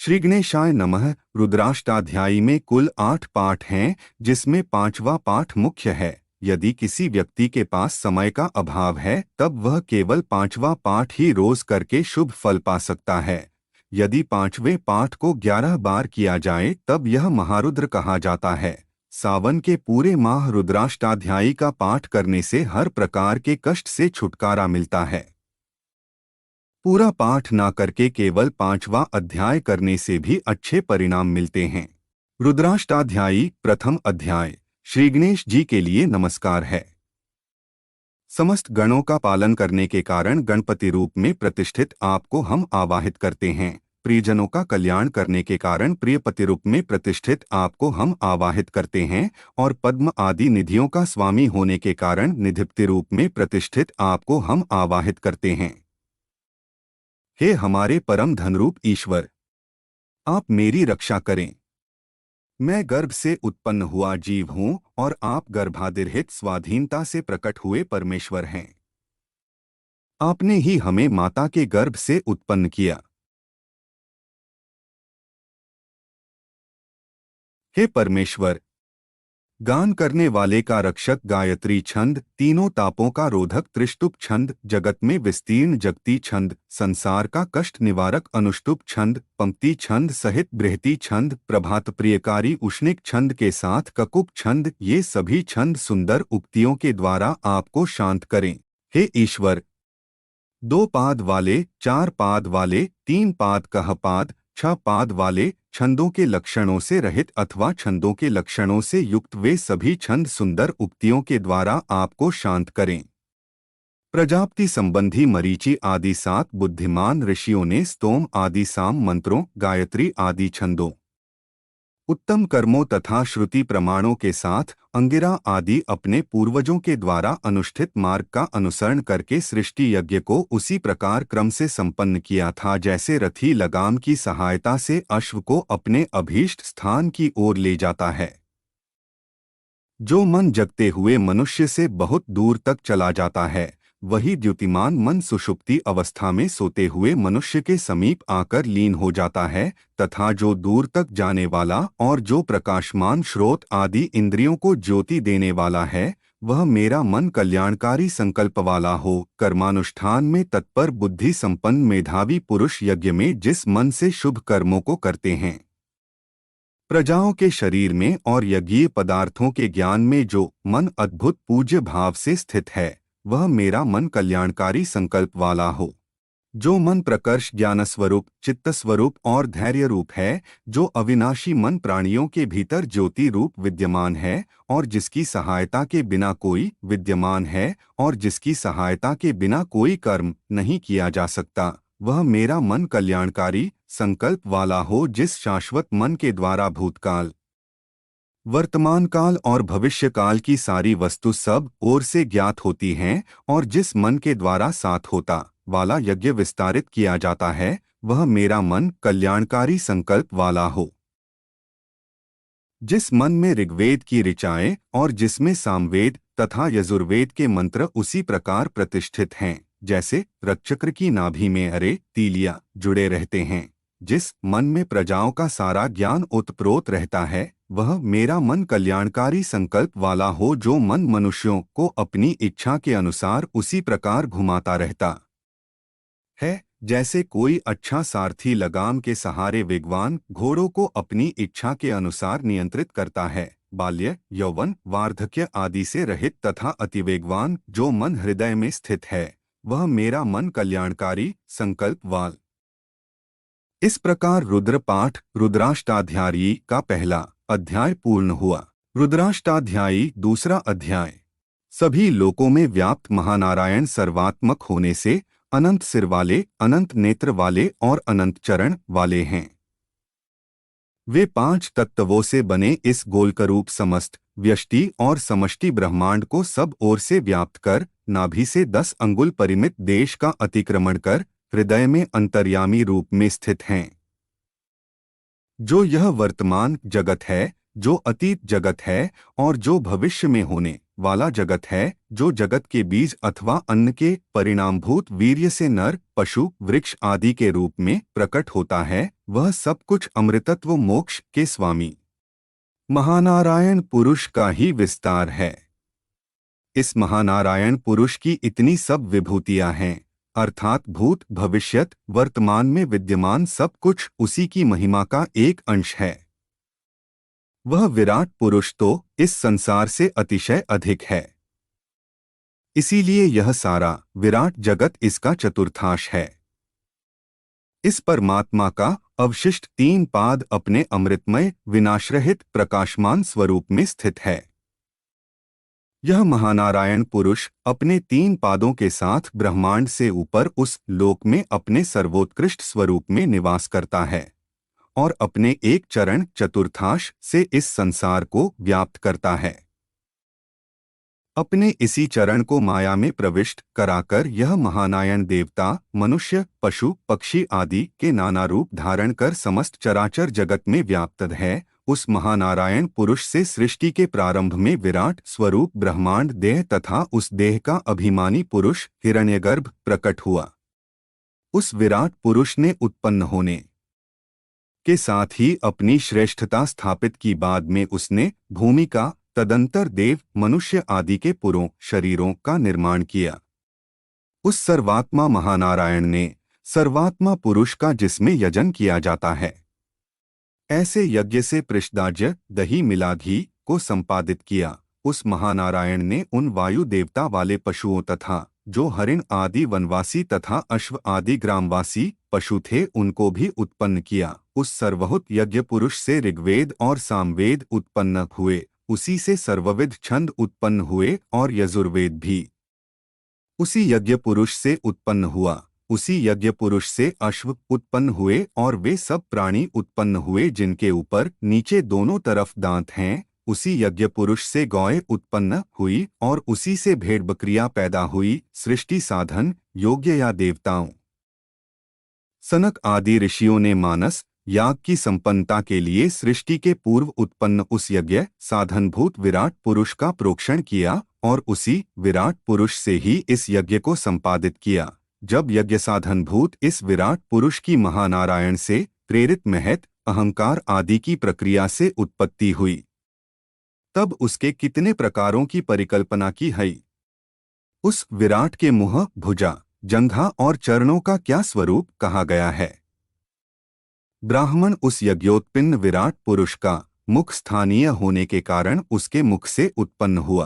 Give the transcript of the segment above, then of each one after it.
श्री गणेशाय नमः। रुद्राष्टाध्यायी में कुल 8 पाठ हैं, जिसमें 5वां पाठ मुख्य है। यदि किसी व्यक्ति के पास समय का अभाव है तब वह केवल 5वां पाठ ही रोज करके शुभ फल पा सकता है। यदि 5वें पाठ को 11 बार किया जाए तब यह महारुद्र कहा जाता है। सावन के पूरे माह रुद्राष्टाध्यायी का पाठ करने से हर प्रकार के कष्ट से छुटकारा मिलता है। पूरा पाठ ना करके केवल 5वां अध्याय करने से भी अच्छे परिणाम मिलते हैं। रुद्राष्टाध्यायी प्रथम अध्याय। श्री गणेश जी के लिए नमस्कार है। समस्त गणों का पालन करने के कारण गणपति रूप में प्रतिष्ठित आपको हम आवाहित करते हैं। प्रियजनों का कल्याण करने के कारण प्रियपति रूप में प्रतिष्ठित आपको हम आवाहित करते हैं और पद्म आदि निधियों का स्वामी होने के कारण निधिपति रूप में प्रतिष्ठित आपको हम आवाहित करते हैं। हे हमारे परम धनरूप ईश्वर, आप मेरी रक्षा करें। मैं गर्भ से उत्पन्न हुआ जीव हूँ और आप गर्भादिरहित स्वाधीनता से प्रकट हुए परमेश्वर हैं। आपने ही हमें माता के गर्भ से उत्पन्न किया। हे परमेश्वर, गान करने वाले का रक्षक गायत्री छंद, तीनों तापों का रोधक त्रिष्टुप छंद, जगत में विस्तीर्ण जगती छंद, संसार का कष्ट निवारक अनुष्टुप छंद, पंक्ति छंद सहित बृहति छंद, प्रभात प्रियकारी उष्णिक छंद के साथ ककुप छंद, ये सभी छंद सुंदर उक्तियों के द्वारा आपको शांत करें। हे ईश्वर, 2 पाद वाले, 4 पाद वाले, 3 पाद कह पाद, 6 पाद वाले, छंदों के लक्षणों से रहित अथवा छंदों के लक्षणों से युक्त वे सभी छंद सुंदर उक्तियों के द्वारा आपको शांत करें। प्रजापति संबंधी मरीचि आदि 7 बुद्धिमान ऋषियों ने स्तोम आदि साम मंत्रों, गायत्री आदि छंदों, उत्तम कर्मों तथा श्रुति प्रमाणों के साथ अंगिरा आदि अपने पूर्वजों के द्वारा अनुष्ठित मार्ग का अनुसरण करके सृष्टि यज्ञ को उसी प्रकार क्रम से संपन्न किया था जैसे रथी लगाम की सहायता से अश्व को अपने अभीष्ट स्थान की ओर ले जाता है। जो मन जगते हुए मनुष्य से बहुत दूर तक चला जाता है, वही द्युतिमान मन सुषुप्ति अवस्था में सोते हुए मनुष्य के समीप आकर लीन हो जाता है, तथा जो दूर तक जाने वाला और जो प्रकाशमान स्रोत आदि इंद्रियों को ज्योति देने वाला है, वह मेरा मन कल्याणकारी संकल्प वाला हो। कर्मानुष्ठान में तत्पर बुद्धि संपन्न मेधावी पुरुष यज्ञ में जिस मन से शुभ कर्मों को करते हैं, प्रजाओं के शरीर में और यज्ञीय पदार्थों के ज्ञान में जो मन अद्भुत पूज्य भाव से स्थित है, वह मेरा मन कल्याणकारी संकल्प वाला हो। जो मन प्रकर्ष ज्ञानस्वरूप, चित्तस्वरूप और धैर्य रूप है, जो अविनाशी मन प्राणियों के भीतर ज्योति रूप विद्यमान है और जिसकी सहायता के बिना कोई विद्यमान है और जिसकी सहायता के बिना कोई कर्म नहीं किया जा सकता, वह मेरा मन कल्याणकारी संकल्प वाला हो। जिस शाश्वत मन के द्वारा भूतकाल, वर्तमान काल और भविष्य काल की सारी वस्तु सब ओर से ज्ञात होती हैं और जिस मन के द्वारा साथ होता वाला यज्ञ विस्तारित किया जाता है, वह मेरा मन कल्याणकारी संकल्प वाला हो। जिस मन में ऋग्वेद की ऋचाएं और जिसमें सामवेद तथा यजुर्वेद के मंत्र उसी प्रकार प्रतिष्ठित हैं जैसे रक्चक्र की नाभि में अरे तीलिया जुड़े रहते हैं। जिस मन में प्रजाओं का सारा ज्ञान ओतप्रोत रहता है, वह मेरा मन कल्याणकारी संकल्प वाला हो। जो मन मनुष्यों को अपनी इच्छा के अनुसार उसी प्रकार घुमाता रहता है जैसे कोई अच्छा सारथी लगाम के सहारे वेगवान घोड़ों को अपनी इच्छा के अनुसार नियंत्रित करता है। बाल्य, यौवन, वार्धक्य आदि से रहित तथा अतिवेगवान जो मन हृदय में स्थित है, वह मेरा मन कल्याणकारी संकल्प वाल। इस प्रकार रुद्र पाठ रुद्राष्टाध्यायी का पहला अध्याय पूर्ण हुआ। रुद्राष्टाध्यायी दूसरा अध्याय। सभी लोकों में व्याप्त महानारायण सर्वात्मक होने से अनंत सिर वाले, अनंत नेत्र वाले और अनंत चरण वाले हैं। वे 5 तत्वों से बने इस गोलकरूप समस्त व्यष्टि और समष्टि ब्रह्मांड को सब ओर से व्याप्त कर, नाभि से 10 अंगुल परिमित देश का अतिक्रमण कर हृदय में अंतर्यामी रूप में स्थित हैं। जो यह वर्तमान जगत है, जो अतीत जगत है और जो भविष्य में होने वाला जगत है, जो जगत के बीज अथवा अन्न के परिणामभूत वीर्य से नर, पशु, वृक्ष आदि के रूप में प्रकट होता है, वह सब कुछ अमृतत्व मोक्ष के स्वामी महानारायण पुरुष का ही विस्तार है। इस महानारायण पुरुष की इतनी सब विभूतियां हैं, अर्थात भूत, भविष्यत, वर्तमान में विद्यमान सब कुछ उसी की महिमा का एक अंश है। वह विराट पुरुष तो इस संसार से अतिशय अधिक है। इसीलिए यह सारा विराट जगत इसका चतुर्थांश है। इस परमात्मा का अवशिष्ट 3 पाद अपने अमृतमय विनाशरहित प्रकाशमान स्वरूप में स्थित है। यह महानारायण पुरुष अपने 3 पादों के साथ ब्रह्मांड से ऊपर उस लोक में अपने सर्वोत्कृष्ट स्वरूप में निवास करता है और अपने एक चरण चतुर्थांश से इस संसार को व्याप्त करता है। अपने इसी चरण को माया में प्रविष्ट कराकर यह महानारायण देवता मनुष्य, पशु, पक्षी आदि के नाना रूप धारण कर समस्त चराचर जगत में व्याप्त है। उस महानारायण पुरुष से सृष्टि के प्रारंभ में विराट स्वरूप ब्रह्मांड देह तथा उस देह का अभिमानी पुरुष हिरण्यगर्भ प्रकट हुआ। उस विराट पुरुष ने उत्पन्न होने के साथ ही अपनी श्रेष्ठता स्थापित की। बाद में उसने भूमि का, तदंतर देव, मनुष्य आदि के पुरों शरीरों का निर्माण किया। उस सर्वात्मा महानारायण ने सर्वात्मा पुरुष का जिसमें यजन किया जाता है, ऐसे यज्ञ से पृष्ठदाज्य दही मिला घी को संपादित किया। उस महानारायण ने उन वायु देवता वाले पशुओं तथा जो हरिण आदि वनवासी तथा अश्व आदि ग्रामवासी पशु थे उनको भी उत्पन्न किया। उस सर्वहुत यज्ञ पुरुष से ऋग्वेद और सामवेद उत्पन्न हुए, उसी से सर्वविध छंद उत्पन्न हुए और यजुर्वेद भी उसी यज्ञ पुरुष से उत्पन्न हुआ। उसी यज्ञ पुरुष से अश्व उत्पन्न हुए और वे सब प्राणी उत्पन्न हुए जिनके ऊपर नीचे दोनों तरफ दांत हैं। उसी यज्ञ पुरुष से गौएं उत्पन्न हुई और उसी से भेड़ बकरियां पैदा हुई। सृष्टि साधन योग्य या देवताओं सनक आदि ऋषियों ने मानस याग की संपन्नता के लिए सृष्टि के पूर्व उत्पन्न उस यज्ञ साधनभूत विराट पुरुष का प्रोक्षण किया और उसी विराट पुरुष से ही इस यज्ञ को संपादित किया। जब यज्ञ साधनभूत इस विराट पुरुष की महानारायण से प्रेरित महत अहंकार आदि की प्रक्रिया से उत्पत्ति हुई, तब उसके कितने प्रकारों की परिकल्पना की है। उस विराट के मुंह, भुजा, जंघा और चरणों का क्या स्वरूप कहा गया है। ब्राह्मण उस यज्ञोत्पन्न विराट पुरुष का मुख स्थानीय होने के कारण उसके मुख से उत्पन्न हुआ।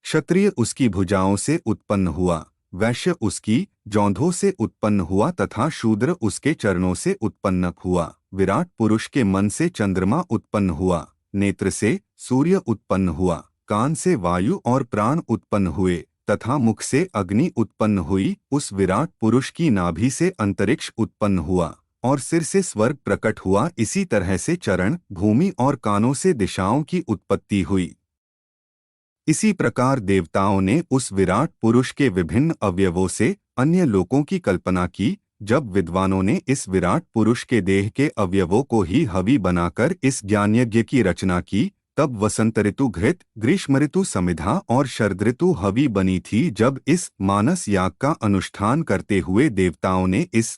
क्षत्रिय उसकी भुजाओं से उत्पन्न हुआ, वैश्य उसकी जौंधों से उत्पन्न हुआ तथा शूद्र उसके चरणों से उत्पन्न हुआ। विराट पुरुष के मन से चंद्रमा उत्पन्न हुआ, नेत्र से सूर्य उत्पन्न हुआ, कान से वायु और प्राण उत्पन्न हुए तथा मुख से अग्नि उत्पन्न हुई। उस विराट पुरुष की नाभि से अंतरिक्ष उत्पन्न हुआ और सिर से स्वर्ग प्रकट हुआ। इसी तरह से चरण, भूमि और कानों से दिशाओं की उत्पत्ति हुई। इसी प्रकार देवताओं ने उस विराट पुरुष के विभिन्न अवयवों से अन्य लोकों की कल्पना की। जब विद्वानों ने इस विराट पुरुष के देह के अवयवों को ही हवि बनाकर इस ज्ञानयज्ञ की रचना की, तब वसंत ऋतु घृत, ग्रीष्म ऋतु समिधा और शरद ऋतु हवि बनी थी। जब इस मानस याग का अनुष्ठान करते हुए देवताओं ने इस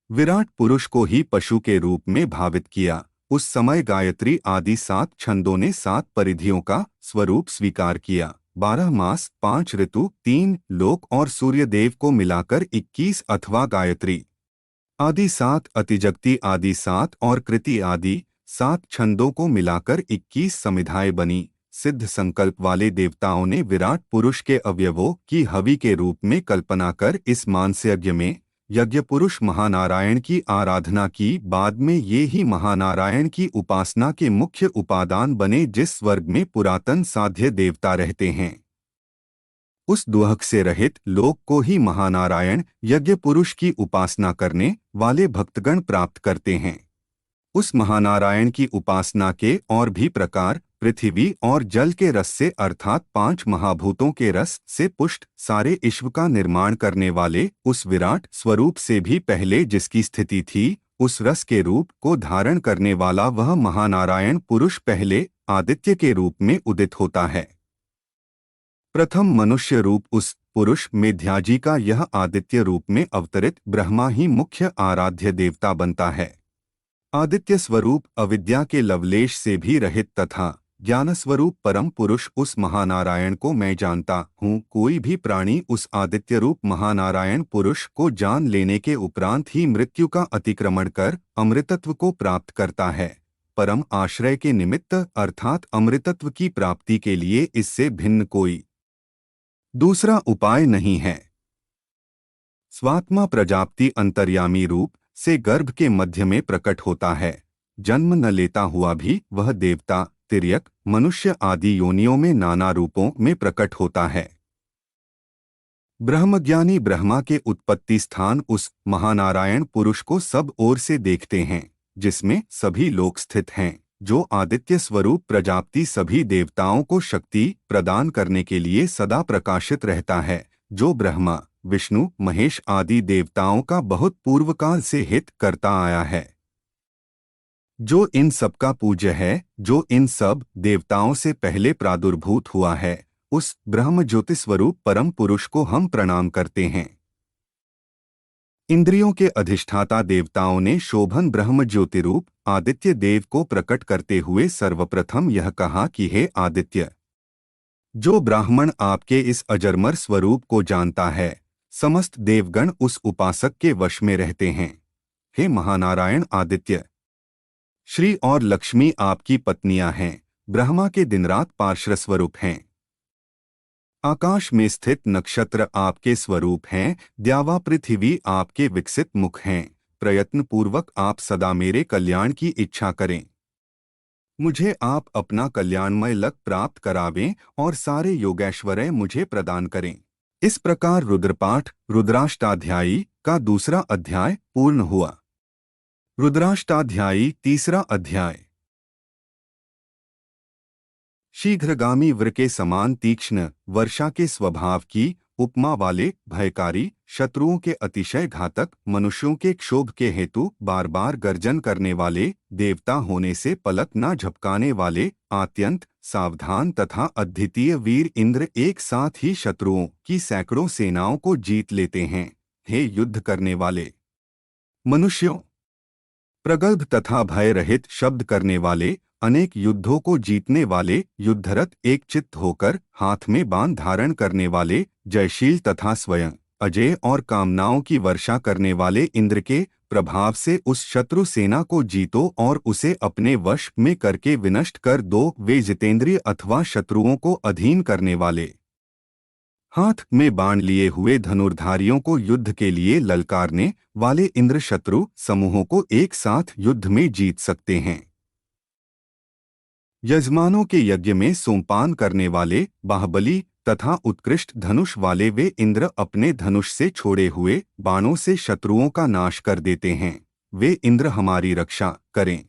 विराट पुरुष को ही पशु के रूप में भावित किया, उस समय गायत्री आदि 7 छंदों ने 7 परिधियों का स्वरूप स्वीकार किया। 12 मास, 5 ऋतु, 3 लोक और सूर्य देव को मिलाकर 21 अथवा गायत्री आदि 7, अतिजगती आदि 7 और कृति आदि 7 छंदों को मिलाकर 21 समिधाएं बनी। सिद्ध संकल्प वाले देवताओं ने विराट पुरुष के अवयवों की हवि के रूप में कल्पना कर इस मानसयज्ञ में यज्ञ पुरुष महानारायण की आराधना की। बाद में ये ही महानारायण की उपासना के मुख्य उपादान बने। जिस स्वर्ग में पुरातन साध्य देवता रहते हैं, उस दुहक से रहित लोक को ही महानारायण यज्ञ पुरुष की उपासना करने वाले भक्तगण प्राप्त करते हैं। उस महानारायण की उपासना के और भी प्रकार पृथ्वी और जल के रस से अर्थात 5 महाभूतों के रस से पुष्ट सारे विश्व का निर्माण करने वाले उस विराट स्वरूप से भी पहले जिसकी स्थिति थी, उस रस के रूप को धारण करने वाला वह महानारायण पुरुष पहले आदित्य के रूप में उदित होता है। प्रथम मनुष्य रूप उस पुरुष मेध्याजी का यह आदित्य रूप में अवतरित ब्रह्मा ही मुख्य आराध्य देवता बनता है। आदित्य स्वरूप अविद्या के लवलेश से भी रहित तथा ज्ञान स्वरूप परम पुरुष उस महानारायण को मैं जानता हूँ। कोई भी प्राणी उस आदित्य रूप महानारायण पुरुष को जान लेने के उपरांत ही मृत्यु का अतिक्रमण कर अमृतत्व को प्राप्त करता है। परम आश्रय के निमित्त अर्थात अमृतत्व की प्राप्ति के लिए इससे भिन्न कोई दूसरा उपाय नहीं है। स्वात्मा प्रजापति अंतर्यामी रूप से गर्भ के मध्य में प्रकट होता है। जन्म न लेता हुआ भी वह देवता, तिर्यक, मनुष्य आदि योनियों में नाना रूपों में प्रकट होता है। ब्रह्मज्ञानी ब्रह्मा के उत्पत्ति स्थान उस महानारायण पुरुष को सब ओर से देखते हैं, जिसमें सभी लोक स्थित हैं। जो आदित्य स्वरूप प्रजापति सभी देवताओं को शक्ति प्रदान करने के लिए सदा प्रकाशित रहता है। जो ब्रह्मा, विष्णु, महेश आदि देवताओं का बहुत पूर्वकाल से हित करता आया है। जो इन सब का पूज्य है, जो इन सब देवताओं से पहले प्रादुर्भूत हुआ है, उस ब्रह्म ज्योति स्वरूप परम पुरुष को हम प्रणाम करते हैं। इंद्रियों के अधिष्ठाता देवताओं ने शोभन ब्रह्म ज्योति रूप आदित्य देव को प्रकट करते हुए सर्वप्रथम यह कहा कि हे आदित्य, जो ब्राह्मण आपके इस अजरमर स्वरूप को जानता है, समस्त देवगण उस उपासक के वश में रहते हैं। हे महानारायण आदित्य, श्री और लक्ष्मी आपकी पत्नियां हैं, ब्रह्मा के दिनरात पार्श्व स्वरूप हैं। आकाश में स्थित नक्षत्र आपके स्वरूप हैं, द्यावा पृथ्वी आपके विकसित मुख हैं। प्रयत्न पूर्वक आप सदा मेरे कल्याण की इच्छा करें। मुझे आप अपना कल्याणमय लक प्राप्त करावें और सारे योगैश्वर्य मुझे प्रदान करें। इस प्रकार रुद्रपाठ रुद्राष्टाध्यायी का दूसरा अध्याय पूर्ण हुआ। रुद्राष्टाध्यायी तीसरा अध्याय। शीघ्रगामी वृ के समान तीक्ष्ण वर्षा के स्वभाव की उपमा वाले भयकारी, शत्रुओं के अतिशय घातक, मनुष्यों के क्षोभ के हेतु बार बार गर्जन करने वाले, देवता होने से पलक न झपकाने वाले, अत्यंत सावधान तथा अद्वितीय वीर इंद्र एक साथ ही शत्रुओं की सैकड़ों सेनाओं को जीत लेते हैं। हे युद्ध करने वाले मनुष्यों, प्रगल्भ तथा भय रहित शब्द करने वाले, अनेक युद्धों को जीतने वाले, युद्धरत एक चित्त होकर हाथ में बाण धारण करने वाले, जयशील तथा स्वयं अजय और कामनाओं की वर्षा करने वाले इंद्र के प्रभाव से उस शत्रु सेना को जीतो और उसे अपने वश में करके विनष्ट कर दो। वे जितेंद्रिय अथवा शत्रुओं को अधीन करने वाले, हाथ में बाण लिए हुए धनुर्धारियों को युद्ध के लिए ललकारने वाले इंद्र शत्रु समूहों को एक साथ युद्ध में जीत सकते हैं। यजमानों के यज्ञ में सोमपान करने वाले, बाहुबली तथा उत्कृष्ट धनुष वाले वे इंद्र अपने धनुष से छोड़े हुए बाणों से शत्रुओं का नाश कर देते हैं। वे इंद्र हमारी रक्षा करें।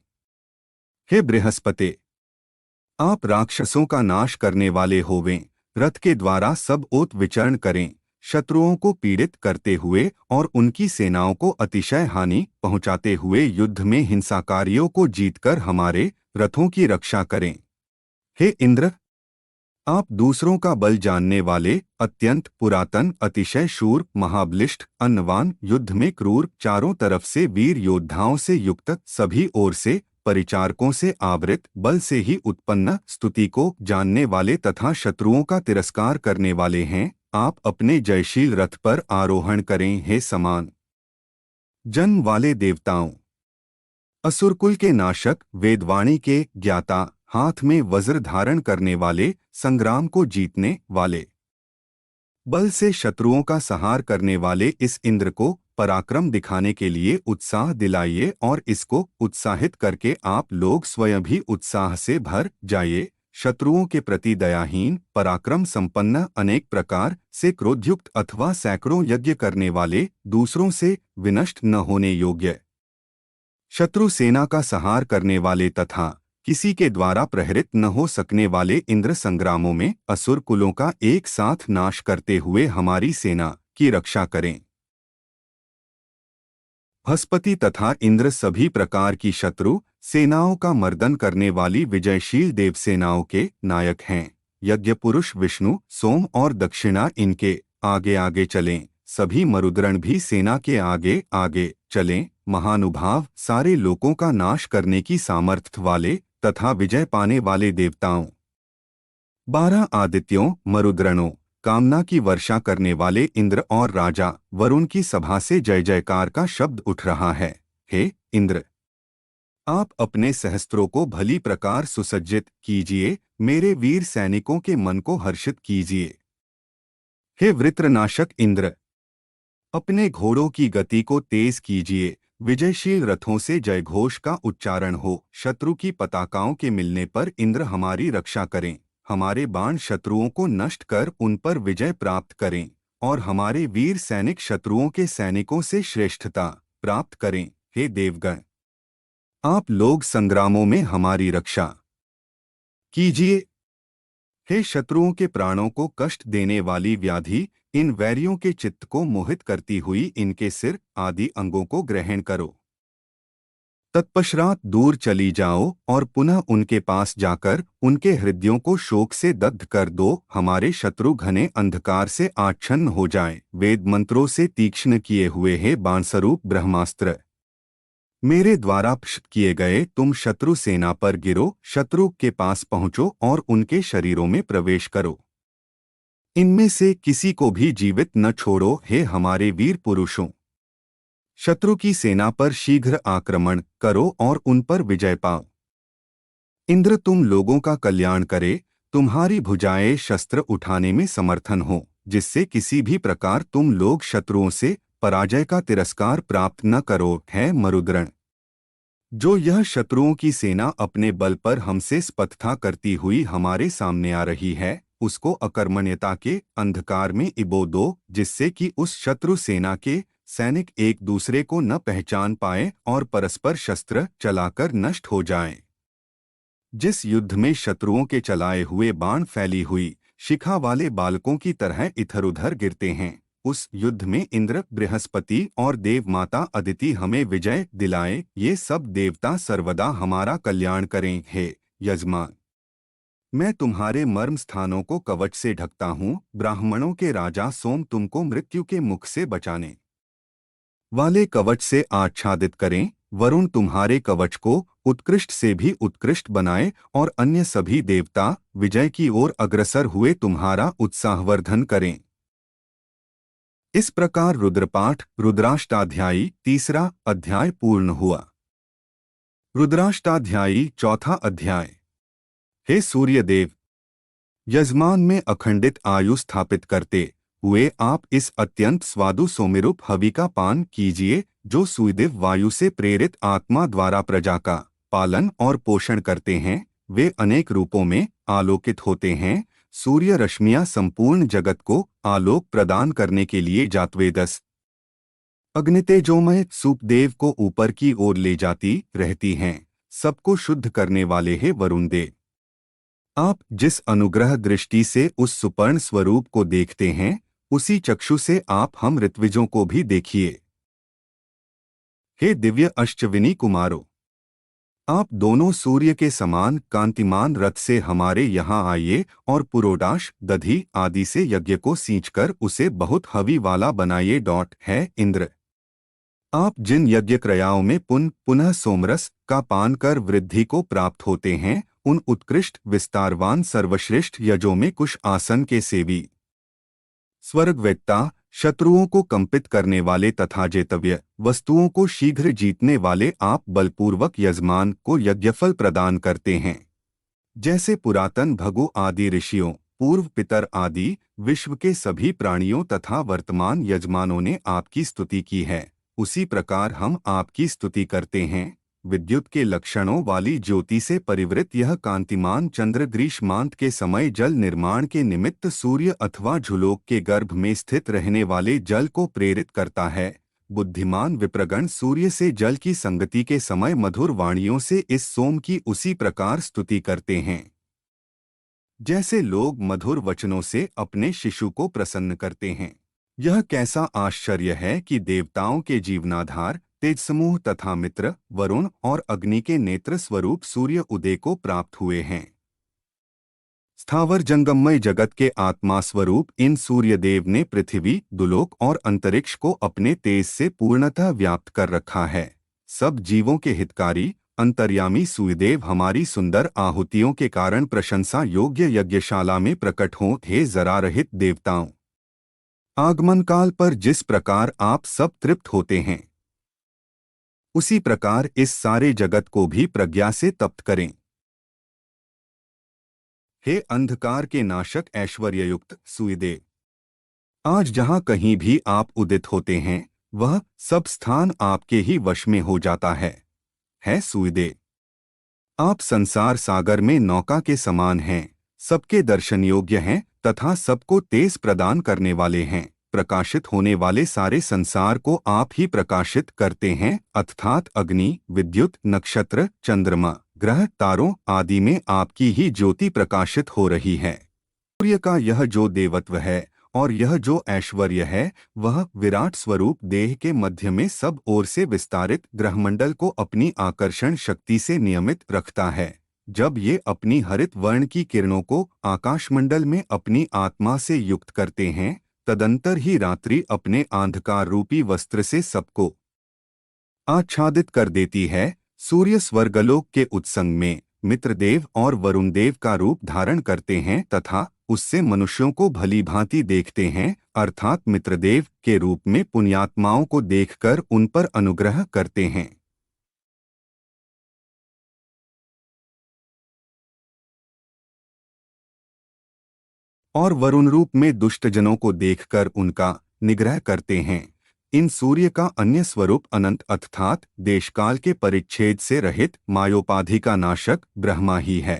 हे बृहस्पति, आप राक्षसों का नाश करने वाले होवें, रथ के द्वारा सब ओत विचरण करें, शत्रुओं को पीड़ित करते हुए और उनकी सेनाओं को अतिशय हानि पहुंचाते हुए युद्ध में हिंसाकारियों को जीतकर हमारे रथों की रक्षा करें। हे इंद्र, आप दूसरों का बल जानने वाले, अत्यंत पुरातन, अतिशय शूर, महाबलिष्ठ, अन्नवान, युद्ध में क्रूर, चारों तरफ से वीर योद्धाओं से युक्त, सभी ओर से परिचारकों से आवृत, बल से ही उत्पन्न स्तुति को जानने वाले तथा शत्रुओं का तिरस्कार करने वाले हैं। आप अपने जयशील रथ पर आरोहण करें। हे समान जन्म वाले देवताओं, असुरकुल के नाशक, वेदवाणी के ज्ञाता, हाथ में वज्र धारण करने वाले, संग्राम को जीतने वाले, बल से शत्रुओं का संहार करने वाले इस इंद्र को पराक्रम दिखाने के लिए उत्साह दिलाइए और इसको उत्साहित करके आप लोग स्वयं भी उत्साह से भर जाइए। शत्रुओं के प्रति दयाहीन, पराक्रम संपन्न, अनेक प्रकार से क्रोधयुक्त अथवा सैकड़ों यज्ञ करने वाले, दूसरों से विनष्ट न होने योग्य, शत्रु सेना का संहार करने वाले तथा किसी के द्वारा प्रहरित न हो सकने वाले इंद्र संग्रामों में असुर कुलों का एक साथ नाश करते हुए हमारी सेना की रक्षा करें। बृहस्पति तथा इंद्र सभी प्रकार की शत्रु सेनाओं का मर्दन करने वाली विजयशील देवसेनाओं के नायक हैं। यज्ञ पुरुष विष्णु सोम और दक्षिणा इनके आगे आगे चलें, सभी मरुद्गण भी सेना के आगे आगे चलें। महानुभाव सारे लोकों का नाश करने की सामर्थ्य वाले तथा विजय पाने वाले देवताओं, 12 आदित्यों मरुद्गणों, कामना की वर्षा करने वाले इंद्र और राजा वरुण की सभा से जय जयकार का शब्द उठ रहा है। हे इंद्र, आप अपने सहस्त्रों को भली प्रकार सुसज्जित कीजिए, मेरे वीर सैनिकों के मन को हर्षित कीजिए। हे वृत्रनाशक इंद्र, अपने घोड़ों की गति को तेज कीजिए, विजयशील रथों से जयघोष का उच्चारण हो। शत्रु की पताकाओं के मिलने पर इंद्र हमारी रक्षा करें, हमारे बाण शत्रुओं को नष्ट कर उन पर विजय प्राप्त करें और हमारे वीर सैनिक शत्रुओं के सैनिकों से श्रेष्ठता प्राप्त करें। हे देवगण, आप लोग संग्रामों में हमारी रक्षा कीजिए। हे शत्रुओं के प्राणों को कष्ट देने वाली व्याधि, इन वैरियों के चित्त को मोहित करती हुई इनके सिर आदि अंगों को ग्रहण करो। तत्पश्चात दूर चली जाओ और पुनः उनके पास जाकर उनके हृदयों को शोक से दग्ध कर दो। हमारे शत्रु घने अंधकार से आच्छन्न हो जाएं। वेद मंत्रों से तीक्ष्ण किए हुए हे बाणस्वरूप ब्रह्मास्त्र, मेरे द्वारा पश्त किए गए तुम शत्रु सेना पर गिरो, शत्रु के पास पहुंचो और उनके शरीरों में प्रवेश करो। इनमें से किसी को भी जीवित न छोड़ो। हे हमारे वीर पुरुषों, शत्रु की सेना पर शीघ्र आक्रमण करो और उन पर विजय पाओ। इंद्र तुम लोगों का कल्याण करे, तुम्हारी भुजाएं शस्त्र उठाने में समर्थन हो, जिससे किसी भी प्रकार तुम लोग शत्रुओं से पराजय का तिरस्कार प्राप्त न करो। है मरुद्गण, जो यह शत्रुओं की सेना अपने बल पर हमसे स्पर्धा करती हुई हमारे सामने आ रही है, उसको अकर्मण्यता के अंधकार में इबो दो, जिससे कि उस शत्रु सेना के सैनिक एक दूसरे को न पहचान पाए और परस्पर शस्त्र चलाकर नष्ट हो जाएं। जिस युद्ध में शत्रुओं के चलाए हुए बाण फैली हुई शिखा वाले बालकों की तरह इधर उधर गिरते हैं, उस युद्ध में इंद्र, बृहस्पति और देव माता अदिति हमें विजय दिलाए। ये सब देवता सर्वदा हमारा कल्याण करें। हे यजमान, मैं तुम्हारे मर्म स्थानों को कवच से ढकता हूँ। ब्राह्मणों के राजा सोम तुमको मृत्यु के मुख से बचाने वाले कवच से आच्छादित करें। वरुण तुम्हारे कवच को उत्कृष्ट से भी उत्कृष्ट बनाए और अन्य सभी देवता विजय की ओर अग्रसर हुए तुम्हारा उत्साहवर्धन करें। इस प्रकार रुद्रपाठ रुद्राष्टाध्यायी 3 अध्याय पूर्ण हुआ। रुद्राष्टाध्यायी 4 अध्याय। हे सूर्यदेव, यजमान में अखंडित आयु स्थापित करते हुए आप इस अत्यंत स्वादु सोमिरूप हवि का पान कीजिए, जो सुदिव्य वायु से प्रेरित आत्मा द्वारा प्रजा का पालन और पोषण करते हैं। वे अनेक रूपों में आलोकित होते हैं। सूर्य रश्मियां संपूर्ण जगत को आलोक प्रदान करने के लिए जातवेदस अग्नितेजोमय सुपदेव को ऊपर की ओर ले जाती रहती हैं। सबको शुद्ध करने वाले हैं वरुण देव। आप जिस अनुग्रह दृष्टि से उस सुपर्ण स्वरूप को देखते हैं, उसी चक्षु से आप हम ऋत्विजों को भी देखिए। हे दिव्य अश्चविनी कुमारों, आप दोनों सूर्य के समान कांतिमान रथ से हमारे यहाँ आइए और पुरोडाश दधि आदि से यज्ञ को सींचकर उसे बहुत हवि वाला बनाइए। है इंद्र, आप जिन यज्ञ क्रियाओं में पुनः सोमरस का पान कर वृद्धि को प्राप्त होते हैं, उन उत्कृष्ट विस्तारवान सर्वश्रेष्ठ यजों में कुश आसन के सेवी स्वर्गवेत्ता, शत्रुओं को कंपित करने वाले तथा जेतव्य वस्तुओं को शीघ्र जीतने वाले आप बलपूर्वक यजमान को यज्ञफल प्रदान करते हैं। जैसे पुरातन भगु आदि ऋषियों, पूर्व पितर आदि विश्व के सभी प्राणियों तथा वर्तमान यजमानों ने आपकी स्तुति की है, उसी प्रकार हम आपकी स्तुति करते हैं। विद्युत के लक्षणों वाली ज्योति से परिवृत यह कांतिमान चंद्र ग्रीष्मांत के समय जल निर्माण के निमित्त सूर्य अथवा झुलोक के गर्भ में स्थित रहने वाले जल को प्रेरित करता है। बुद्धिमान विप्रगण सूर्य से जल की संगति के समय मधुर वाणियों से इस सोम की उसी प्रकार स्तुति करते हैं, जैसे लोग मधुर वचनों से अपने शिशु को प्रसन्न करते हैं। यह कैसा आश्चर्य है कि देवताओं के जीवनाधार तेज समूह तथा मित्र, वरुण और अग्नि के नेत्र स्वरूप सूर्य उदय को प्राप्त हुए हैं। स्थावर जंगममय जगत के आत्मा स्वरूप इन सूर्यदेव ने पृथ्वी, दुलोक और अंतरिक्ष को अपने तेज से पूर्णतः व्याप्त कर रखा है। सब जीवों के हितकारी अंतर्यामी सूर्यदेव हमारी सुंदर आहुतियों के कारण प्रशंसा योग्य यज्ञशाला में प्रकट हों। हे जरा रहित देवताओं, आगमन काल पर जिस प्रकार आप सब तृप्त होते हैं, उसी प्रकार इस सारे जगत को भी प्रज्ञा से तप्त करें। हे अंधकार के नाशक ऐश्वर्ययुक्त सूर्यदेव, आज जहां कहीं भी आप उदित होते हैं, वह सब स्थान आपके ही वश में हो जाता है सूर्यदेव। आप संसार सागर में नौका के समान हैं, सबके दर्शन योग्य हैं तथा सबको तेज प्रदान करने वाले हैं। प्रकाशित होने वाले सारे संसार को आप ही प्रकाशित करते हैं, अर्थात अग्नि, विद्युत, नक्षत्र, चंद्रमा, ग्रह, तारों आदि में आपकी ही ज्योति प्रकाशित हो रही है। सूर्य का यह जो देवत्व है और यह जो ऐश्वर्य है, वह विराट स्वरूप देह के मध्य में सब ओर से विस्तारित ग्रहमंडल को अपनी आकर्षण शक्ति से नियमित रखता है। जब ये अपनी हरित वर्ण की किरणों को आकाशमंडल में अपनी आत्मा से युक्त करते हैं, तदंतर ही रात्रि अपने अंधकार रूपी वस्त्र से सबको आच्छादित कर देती है। सूर्य स्वर्गलोक के उत्संग में मित्रदेव और वरुण देव का रूप धारण करते हैं तथा उससे मनुष्यों को भली भांति देखते हैं, अर्थात मित्रदेव के रूप में पुण्यात्माओं को देखकर उन पर अनुग्रह करते हैं, और वरुण रूप में दुष्टजनों को देखकर उनका निग्रह करते हैं। इन सूर्य का अन्य स्वरूप अनंत अर्थात देशकाल के परिच्छेद से रहित मायोपाधि का नाशक ब्रह्मा ही है।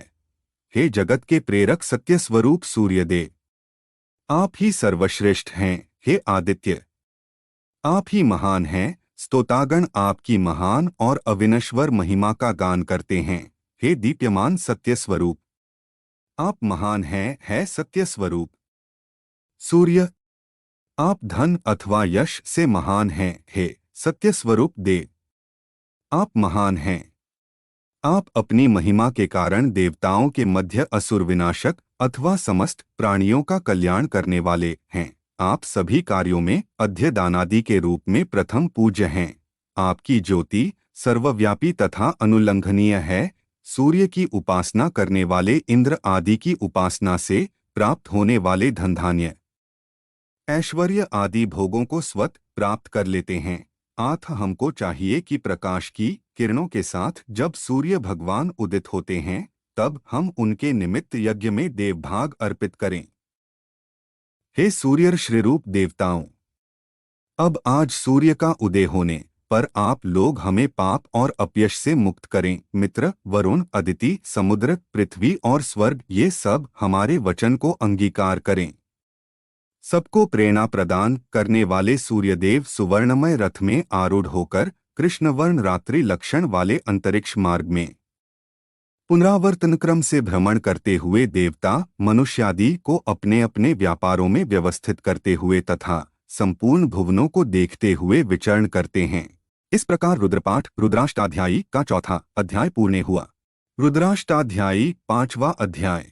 हे जगत के प्रेरक सत्य स्वरूप सूर्यदेव, आप ही सर्वश्रेष्ठ हैं। हे आदित्य, आप ही महान हैं। स्तोतागण आपकी महान और अविनश्वर महिमा का गान करते हैं। हे दीप्यमान सत्य स्वरूप, आप महान हैं, है सत्य स्वरूप। सूर्य, आप धन अथवा यश से महान हैं। हे सत्य स्वरूप देव, आप महान हैं। आप अपनी महिमा के कारण देवताओं के मध्य असुर विनाशक अथवा समस्त प्राणियों का कल्याण करने वाले हैं। आप सभी कार्यों में अध्यदानादि के रूप में प्रथम पूज्य हैं। आपकी ज्योति सर्वव्यापी तथा अनुल्लंघनीय है। सूर्य की उपासना करने वाले इंद्र आदि की उपासना से प्राप्त होने वाले धनधान्य, ऐश्वर्य आदि भोगों को स्वत प्राप्त कर लेते हैं। आथ हमको चाहिए कि प्रकाश की किरणों के साथ जब सूर्य भगवान उदित होते हैं, तब हम उनके निमित्त यज्ञ में देवभाग अर्पित करें। हे सूर्य श्रीरूप देवताओं, अब आज सूर्य का उदय होने पर आप लोग हमें पाप और अपयश से मुक्त करें। मित्र, वरुण, अदिति, समुद्र, पृथ्वी और स्वर्ग ये सब हमारे वचन को अंगीकार करें। सबको प्रेरणा प्रदान करने वाले सूर्यदेव सुवर्णमय रथ में आरूढ़ होकर कृष्णवर्ण रात्रि लक्षण वाले अंतरिक्ष मार्ग में पुनरावर्तन क्रम से भ्रमण करते हुए देवता मनुष्यादि को अपने अपने व्यापारों में व्यवस्थित करते हुए तथा संपूर्ण भुवनों को देखते हुए विचरण करते हैं। इस प्रकार रुद्रपाठ रुद्राष्टाध्यायी का चौथा अध्याय पूर्ण हुआ। रुद्राष्टाध्यायी पांचवा अध्याय।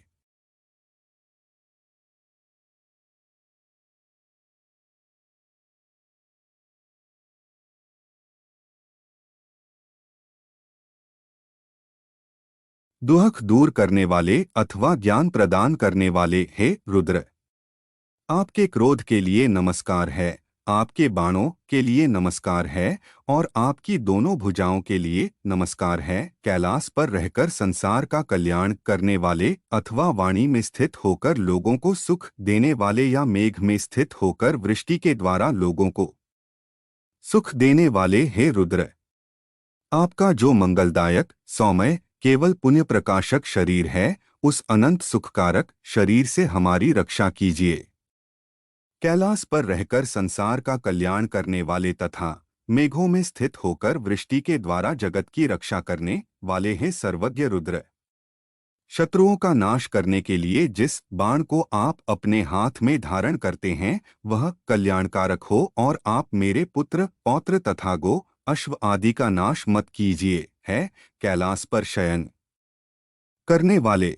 दुख दूर करने वाले अथवा ज्ञान प्रदान करने वाले हे रुद्र, आपके क्रोध के लिए नमस्कार है, आपके बाणों के लिए नमस्कार है और आपकी दोनों भुजाओं के लिए नमस्कार है। कैलाश पर रहकर संसार का कल्याण करने वाले अथवा वाणी में स्थित होकर लोगों को सुख देने वाले या मेघ में स्थित होकर वृष्टि के द्वारा लोगों को सुख देने वाले हे रुद्र, आपका जो मंगलदायक सौम्य केवल पुण्य प्रकाशक शरीर है, उस अनंत सुखकारक शरीर से हमारी रक्षा कीजिए। कैलाश पर रहकर संसार का कल्याण करने वाले तथा मेघों में स्थित होकर वृष्टि के द्वारा जगत की रक्षा करने वाले हैं सर्वज्ञ रुद्र। शत्रुओं का नाश करने के लिए जिस बाण को आप अपने हाथ में धारण करते हैं, वह कल्याणकारक हो और आप मेरे पुत्र पौत्र तथा गो अश्व आदि का नाश मत कीजिए। है कैलाश पर शयन करने वाले,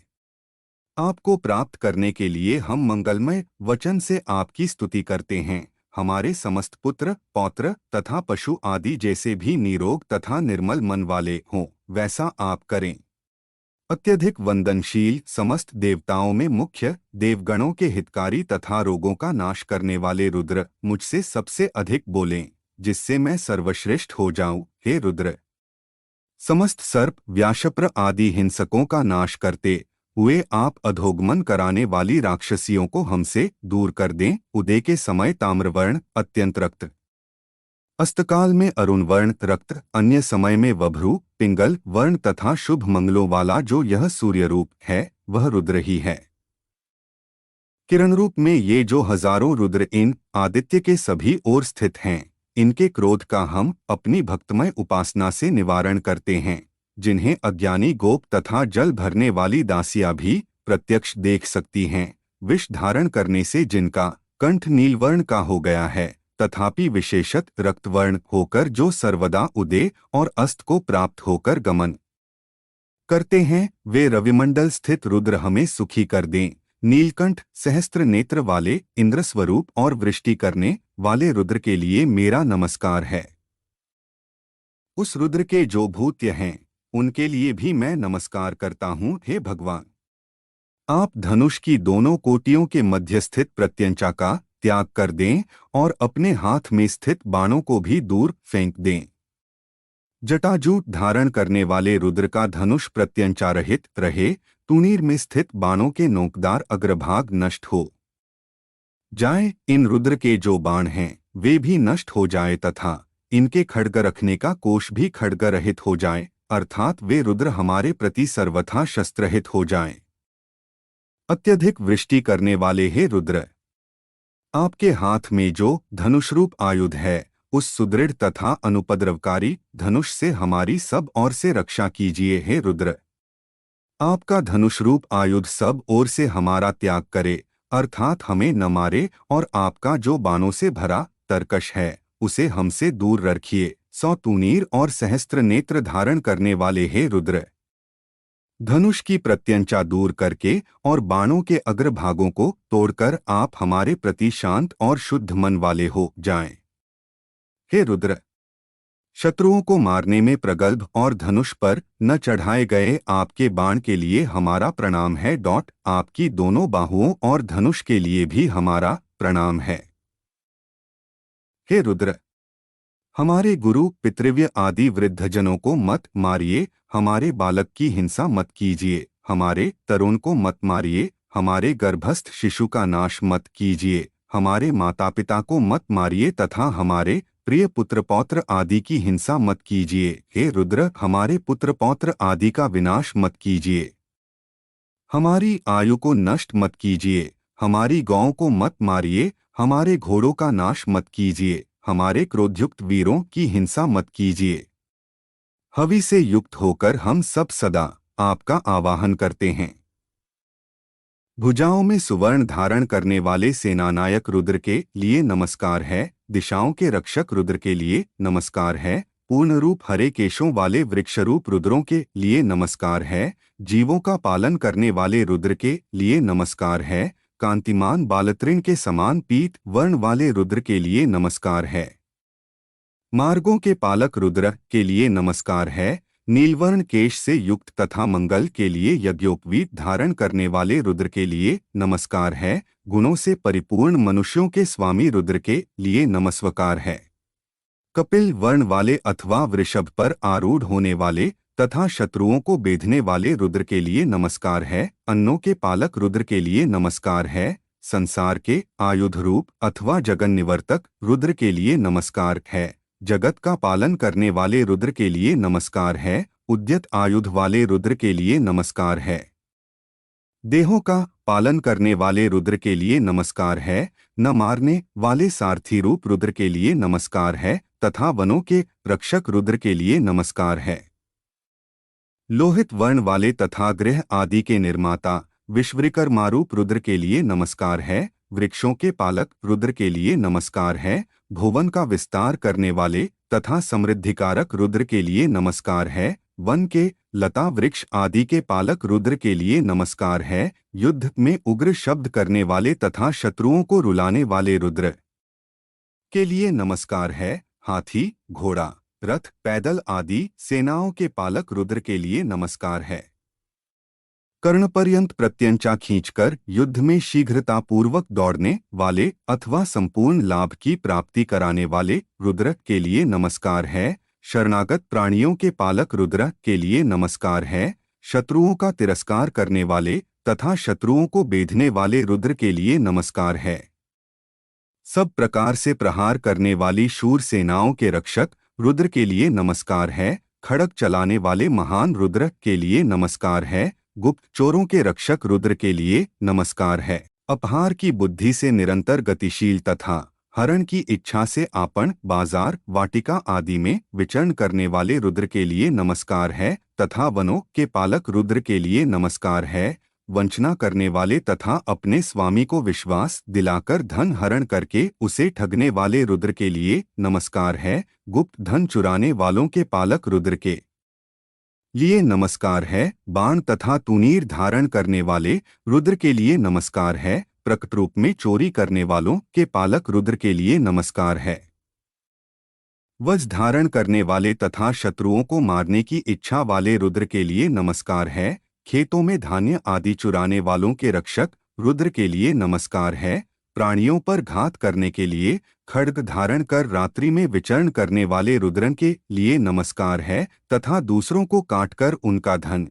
आपको प्राप्त करने के लिए हम मंगलमय वचन से आपकी स्तुति करते हैं। हमारे समस्त पुत्र पौत्र तथा पशु आदि जैसे भी निरोग तथा निर्मल मन वाले हों, वैसा आप करें। अत्यधिक वंदनशील समस्त देवताओं में मुख्य, देवगणों के हितकारी तथा रोगों का नाश करने वाले रुद्र, मुझसे सबसे अधिक बोलें, जिससे मैं सर्वश्रेष्ठ हो जाऊं। हे रुद्र, समस्त सर्प व्याशप्र आदि हिंसकों का नाश करते हुए आप अधोगमन कराने वाली राक्षसियों को हमसे दूर कर दें। उदय के समय ताम्रवर्ण अत्यंत रक्त, अस्तकाल में अरुण वर्ण रक्त, अन्य समय में वभ्रू पिंगल वर्ण तथा शुभ मंगलों वाला जो यह सूर्य रूप है वह रुद्र ही है। किरण रूप में ये जो हजारों रुद्र इन आदित्य के सभी ओर स्थित हैं, इनके क्रोध का हम अपनी भक्तमय उपासना से निवारण करते हैं, जिन्हें अज्ञानी गोप तथा जल भरने वाली दासियां भी प्रत्यक्ष देख सकती हैं। विष धारण करने से जिनका कंठ नीलवर्ण का हो गया है, तथापि विशेषत रक्तवर्ण होकर जो सर्वदा उदय और अस्त को प्राप्त होकर गमन करते हैं, वे रविमंडल स्थित रुद्र हमें सुखी कर दें। नीलकंठ सहस्त्र नेत्र वाले इंद्र स्वरूप और वृष्टि करने वाले रुद्र के लिए मेरा नमस्कार है। उस रुद्र के जो भूत्य हैं, उनके लिए भी मैं नमस्कार करता हूँ। हे भगवान, आप धनुष की दोनों कोटियों के मध्य स्थित प्रत्यंचा का त्याग कर दें और अपने हाथ में स्थित बाणों को भी दूर फेंक दें। जटाजूट धारण करने वाले रुद्र का धनुष प्रत्यंचा रहित रहे, तूणीर में स्थित बाणों के नोकदार अग्रभाग नष्ट हो जाए। इन रुद्र के जो बाण हैं वे भी नष्ट हो जाए तथा इनके खड्ग रखने का कोष भी खड्ग रहित हो जाए, अर्थात वे रुद्र हमारे प्रति सर्वथा शस्त्रहित हो जाएं। अत्यधिक वृष्टि करने वाले हे रुद्र, आपके हाथ में जो धनुषरूप आयुध है, उस सुदृढ़ तथा अनुपद्रवकारी धनुष से हमारी सब ओर से रक्षा कीजिए। हे रुद्र, आपका धनुषरूप आयुध सब ओर से हमारा त्याग करे, अर्थात हमें न मारे, और आपका जो बाणों से भरा तरकश है उसे हमसे दूर रखिए। 100 तूणीर और सहस्त्र नेत्र धारण करने वाले हे रुद्र, धनुष की प्रत्यंचा दूर करके और बाणों के अग्रभागों को तोड़कर आप हमारे प्रति शांत और शुद्ध मन वाले हो जाएं। हे रुद्र, शत्रुओं को मारने में प्रगल्भ और धनुष पर न चढ़ाए गए आपके बाण के लिए हमारा प्रणाम है। आपकी दोनों बाहुओं और धनुष के लिए भी हमारा प्रणाम है। हे रुद्र, हमारे गुरु पितृव्य आदि वृद्धजनों को मत मारिए, हमारे बालक की हिंसा मत कीजिए, हमारे तरुण को मत मारिए, हमारे गर्भस्थ शिशु का नाश मत कीजिए, हमारे माता पिता को मत मारिए तथा हमारे प्रिय पुत्र पौत्र आदि की हिंसा मत कीजिए। हे रुद्र, हमारे पुत्र पौत्र आदि का विनाश मत कीजिए, हमारी आयु को नष्ट मत कीजिए, हमारी गौओं को मत मारिए, हमारे घोड़ों का नाश मत कीजिए, हमारे क्रोधयुक्त वीरों की हिंसा मत कीजिए। हवि से युक्त होकर हम सब सदा आपका आवाहन करते हैं। भुजाओं में सुवर्ण धारण करने वाले सेनानायक रुद्र के लिए नमस्कार है। दिशाओं के रक्षक रुद्र के लिए नमस्कार है। पूर्ण रूप हरे केशों वाले वृक्षरूप रुद्रों के लिए नमस्कार है। जीवों का पालन करने वाले रुद्र के लिए नमस्कार है। कांतिमान बालतृण के समान पीत वर्ण वाले रुद्र के लिए नमस्कार है। मार्गों के पालक रुद्र के लिए नमस्कार है। नीलवर्ण केश से युक्त तथा मंगल के लिए यज्ञोपवीत धारण करने वाले रुद्र के लिए नमस्कार है। गुणों से परिपूर्ण मनुष्यों के स्वामी रुद्र के लिए नमस्कार है। कपिल वर्ण वाले अथवा वृषभ पर आरूढ़ होने वाले तथा शत्रुओं को बेधने वाले रुद्र के लिए नमस्कार है। अन्नों के पालक रुद्र के लिए नमस्कार है। संसार के आयुध रूप अथवा जगन निवर्तक रुद्र के लिए नमस्कार है। जगत का पालन करने वाले रुद्र के लिए नमस्कार है। उद्यत आयुध वाले रुद्र के लिए नमस्कार है। देहों का पालन करने वाले रुद्र के लिए नमस्कार है। न मारने वाले सारथी रूप रुद्र के लिए नमस्कार है तथा वनों के रक्षक रुद्र के लिए नमस्कार है। लोहित वर्ण वाले तथा गृह आदि के निर्माता विश्वविकर्मारूप रुद्र के लिए नमस्कार है। वृक्षों के पालक रुद्र के लिए नमस्कार है। भुवन का विस्तार करने वाले तथा समृद्धिकारक रुद्र के लिए नमस्कार है। वन के, लता वृक्ष आदि के पालक रुद्र के लिए नमस्कार है। युद्ध में उग्र शब्द करने वाले तथा शत्रुओं को रुलाने वाले रुद्र के लिए नमस्कार है। हाथी, घोड़ा, रथ, पैदल आदि सेनाओं के पालक रुद्र के लिए नमस्कार है। कर्णपर्यंत प्रत्यंचा खींचकर युद्ध में शीघ्रतापूर्वक दौड़ने वाले अथवा संपूर्ण लाभ की प्राप्ति कराने वाले रुद्र के लिए नमस्कार है। शरणागत प्राणियों के पालक रुद्र के लिए नमस्कार है। शत्रुओं का तिरस्कार करने वाले तथा शत्रुओं को बेधने वाले रुद्र के लिए नमस्कार है। सब प्रकार से प्रहार करने वाली शूर सेनाओं के रक्षक रुद्र के लिए नमस्कार है। खड़ग चलाने वाले महान रुद्र के लिए नमस्कार है। गुप्त चोरों के रक्षक रुद्र के लिए नमस्कार है। अपहार की बुद्धि से निरंतर गतिशील तथा हरण की इच्छा से आपण, बाजार, वाटिका आदि में विचरण करने वाले रुद्र के लिए नमस्कार है। तथा वनों के पालक रुद्र के लिए नमस्कार है। वंचना करने वाले तथा अपने स्वामी को विश्वास दिलाकर धन हरण करके उसे ठगने वाले रुद्र के लिए नमस्कार है। गुप्त धन चुराने वालों के पालक रुद्र के लिए नमस्कार है। बाण तथा तूनीर धारण करने वाले रुद्र के लिए नमस्कार है। प्रकट रूप में चोरी करने वालों के पालक रुद्र के लिए नमस्कार है। वज्र धारण करने वाले तथा शत्रुओं को मारने की इच्छा वाले रुद्र के लिए नमस्कार है। खेतों में धान्य आदि चुराने वालों के रक्षक रुद्र के लिए नमस्कार है। प्राणियों पर घात करने के लिए खड्ग धारण कर रात्रि में विचरण करने वाले रुद्रन के लिए नमस्कार है। तथा दूसरों को काटकर उनका धन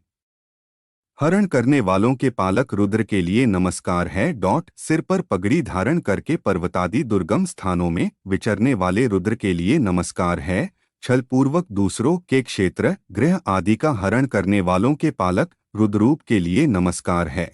हरण करने वालों के पालक रुद्र के लिए नमस्कार है। सिर पर पगड़ी धारण करके पर्वतादि दुर्गम स्थानों में विचरने वाले रुद्र के लिए नमस्कार है। छलपूर्वक दूसरों के क्षेत्र, गृह आदि का हरण करने वालों के पालक रुद्रूप के लिए नमस्कार है।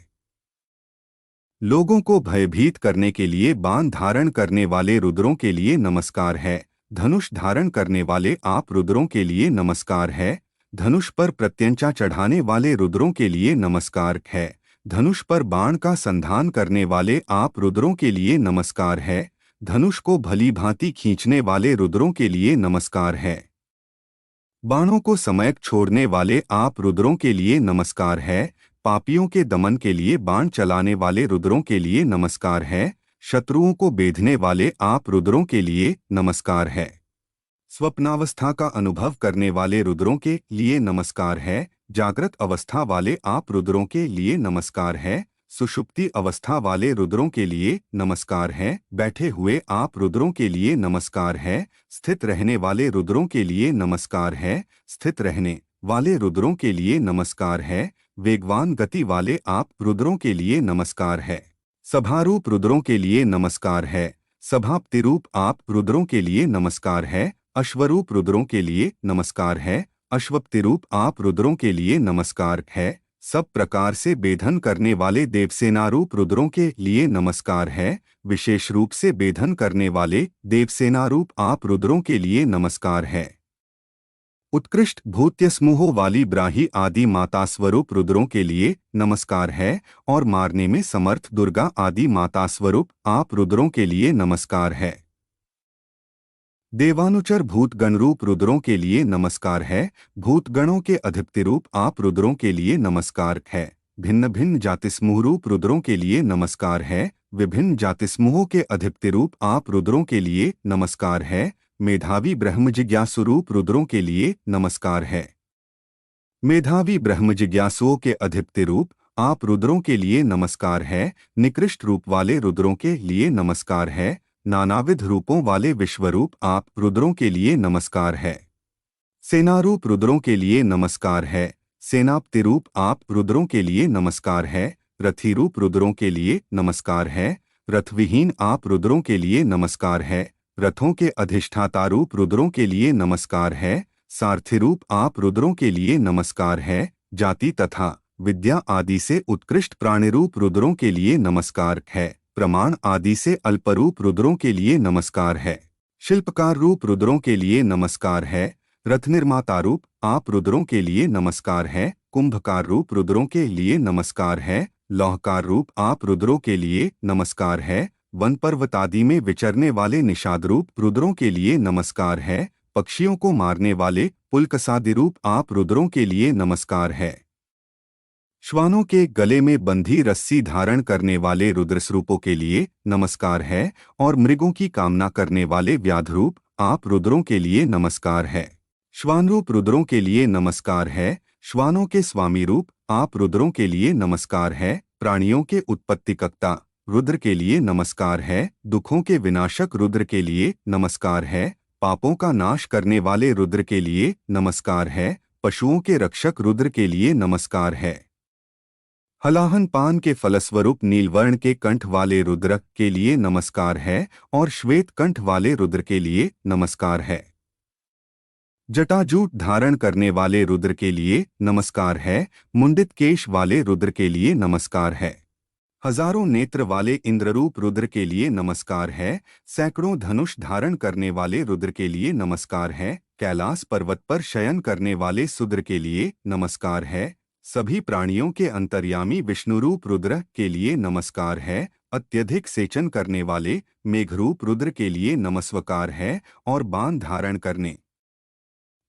लोगों को भयभीत करने के लिए बाण धारण करने वाले रुद्रों के लिए नमस्कार है। धनुष धारण करने वाले आप रुद्रों के लिए नमस्कार है। धनुष पर प्रत्यंचा चढ़ाने वाले रुद्रों के लिए नमस्कार है। धनुष पर बाण का संधान करने वाले आप रुद्रों के लिए नमस्कार है। धनुष को भली भांति खींचने वाले रुद्रों के लिए नमस्कार है। बाणों को समयक छोड़ने वाले आप रुद्रों के लिए नमस्कार है। पापियों के दमन के लिए बाण चलाने वाले रुद्रों के लिए नमस्कार है। शत्रुओं को बेधने वाले आप रुद्रों के लिए नमस्कार है। स्वप्नावस्था का अनुभव करने वाले रुद्रों के लिए नमस्कार है। जागृत अवस्था वाले आप रुद्रों के लिए नमस्कार है। सुषुप्ति अवस्था वाले रुद्रों के लिए नमस्कार है। बैठे हुए आप रुद्रों के लिए नमस्कार है। स्थित रहने वाले रुद्रों के लिए नमस्कार है। स्थित रहने वाले रुद्रों के लिए नमस्कार है। वेगवान गति वाले आप रुद्रों के लिए नमस्कार है। सभारूप रुद्रों के लिए नमस्कार है। सभाप्तिरूप आप रुद्रों के लिए नमस्कार है। अश्वरूप रुद्रों के लिए नमस्कार है। अश्वप्तिरूप आप रुद्रों के लिए नमस्कार है। सब प्रकार से बेधन करने वाले देवसेनारूप रुद्रों के लिए नमस्कार है। विशेष रूप से बेधन करने वाले देवसेनारूप आप रुद्रों के लिए नमस्कार है। उत्कृष्ट भूत्य समूहों वाली ब्राही आदि माता स्वरूप रुद्रों के लिए नमस्कार है। और मारने में समर्थ दुर्गा आदि माता स्वरूप आप रुद्रों के लिए नमस्कार है। देवानुचर भूतगण रूप रुद्रों के लिए नमस्कार है। भूतगणों के अधिपति रूप आप रुद्रों के लिए नमस्कार है। भिन्न भिन्न जातिसमूह रूप रुद्रों के लिए नमस्कार है। विभिन्न जातिसमूहों के अधिपति रूप आप रुद्रों के लिए नमस्कार है। मेधावी ब्रह्म जिज्ञासु रूप रुद्रों के लिए नमस्कार है। मेधावी ब्रह्म जिज्ञासुओं के अधिपति रूप आप रुद्रों के लिए नमस्कार है। निकृष्ट रूप वाले रुद्रों के लिए नमस्कार है। नानाविध रूपों वाले विश्वरूप आप रुद्रों के लिए नमस्कार है। सेनारूप रुद्रों के लिए नमस्कार है। सेनापति रूप आप रुद्रों के लिए नमस्कार है। रथी रूप रुद्रों के लिए नमस्कार है। रथविहीन आप रुद्रों के लिए नमस्कार है। रथों के अधिष्ठाता रूप रुद्रों के लिए नमस्कार है। सारथी रूप आप रुद्रों के लिए नमस्कार है। जाति तथा विद्या आदि से उत्कृष्ट प्राणिरूप रुद्रों के लिए नमस्कार है। प्रमाण आदि से अल्परूप रुद्रों के लिए नमस्कार है। शिल्पकार रूप रुद्रों के लिए नमस्कार है। रथ निर्माता रूप आप रुद्रों के लिए नमस्कार है। कुंभकार रूप रुद्रों के लिए नमस्कार है। लौहकार रूप आप रुद्रों के लिए नमस्कार है। वन पर्वत आदि में विचरने वाले निषादरूप रुद्रों के लिए नमस्कार है। पक्षियों को मारने वाले पुलकसादिरूप आप रुद्रों के लिए नमस्कार है। श्वानों के गले में बंधी रस्सी धारण करने वाले रुद्रस्वरूपों के लिए नमस्कार है। और मृगों की कामना करने वाले व्याधरूप आप रुद्रों के लिए नमस्कार है। श्वानरूप रुद्रों के लिए नमस्कार है। श्वानों के स्वामी रूप आप रुद्रों के लिए नमस्कार है। प्राणियों के उत्पत्तिकर्ता रुद्र के लिए नमस्कार है। दुखों के विनाशक रुद्र के लिए नमस्कार है। पापों का नाश करने वाले रुद्र के लिए नमस्कार है। पशुओं के रक्षक रुद्र के लिए नमस्कार है। हलाहन पान के फलस्वरूप नीलवर्ण के कंठ वाले रुद्र के लिए नमस्कार है। और श्वेत कंठ वाले रुद्र के लिए नमस्कार है। जटाजूट धारण करने वाले रुद्र के लिए नमस्कार है। मुंडित केश वाले रुद्र के लिए नमस्कार है। हजारों नेत्र वाले इंद्ररूप रुद्र के लिए नमस्कार है। सैकड़ों धनुष धारण करने वाले रुद्र के लिए नमस्कार है। कैलाश पर्वत पर शयन करने वाले सुद्र के लिए नमस्कार है। सभी प्राणियों के अंतर्यामी विष्णुरूप रुद्र के लिए नमस्कार है। अत्यधिक सेचन करने वाले मेघरूप रुद्र के लिए नमस्कार है। और बाण धारण करने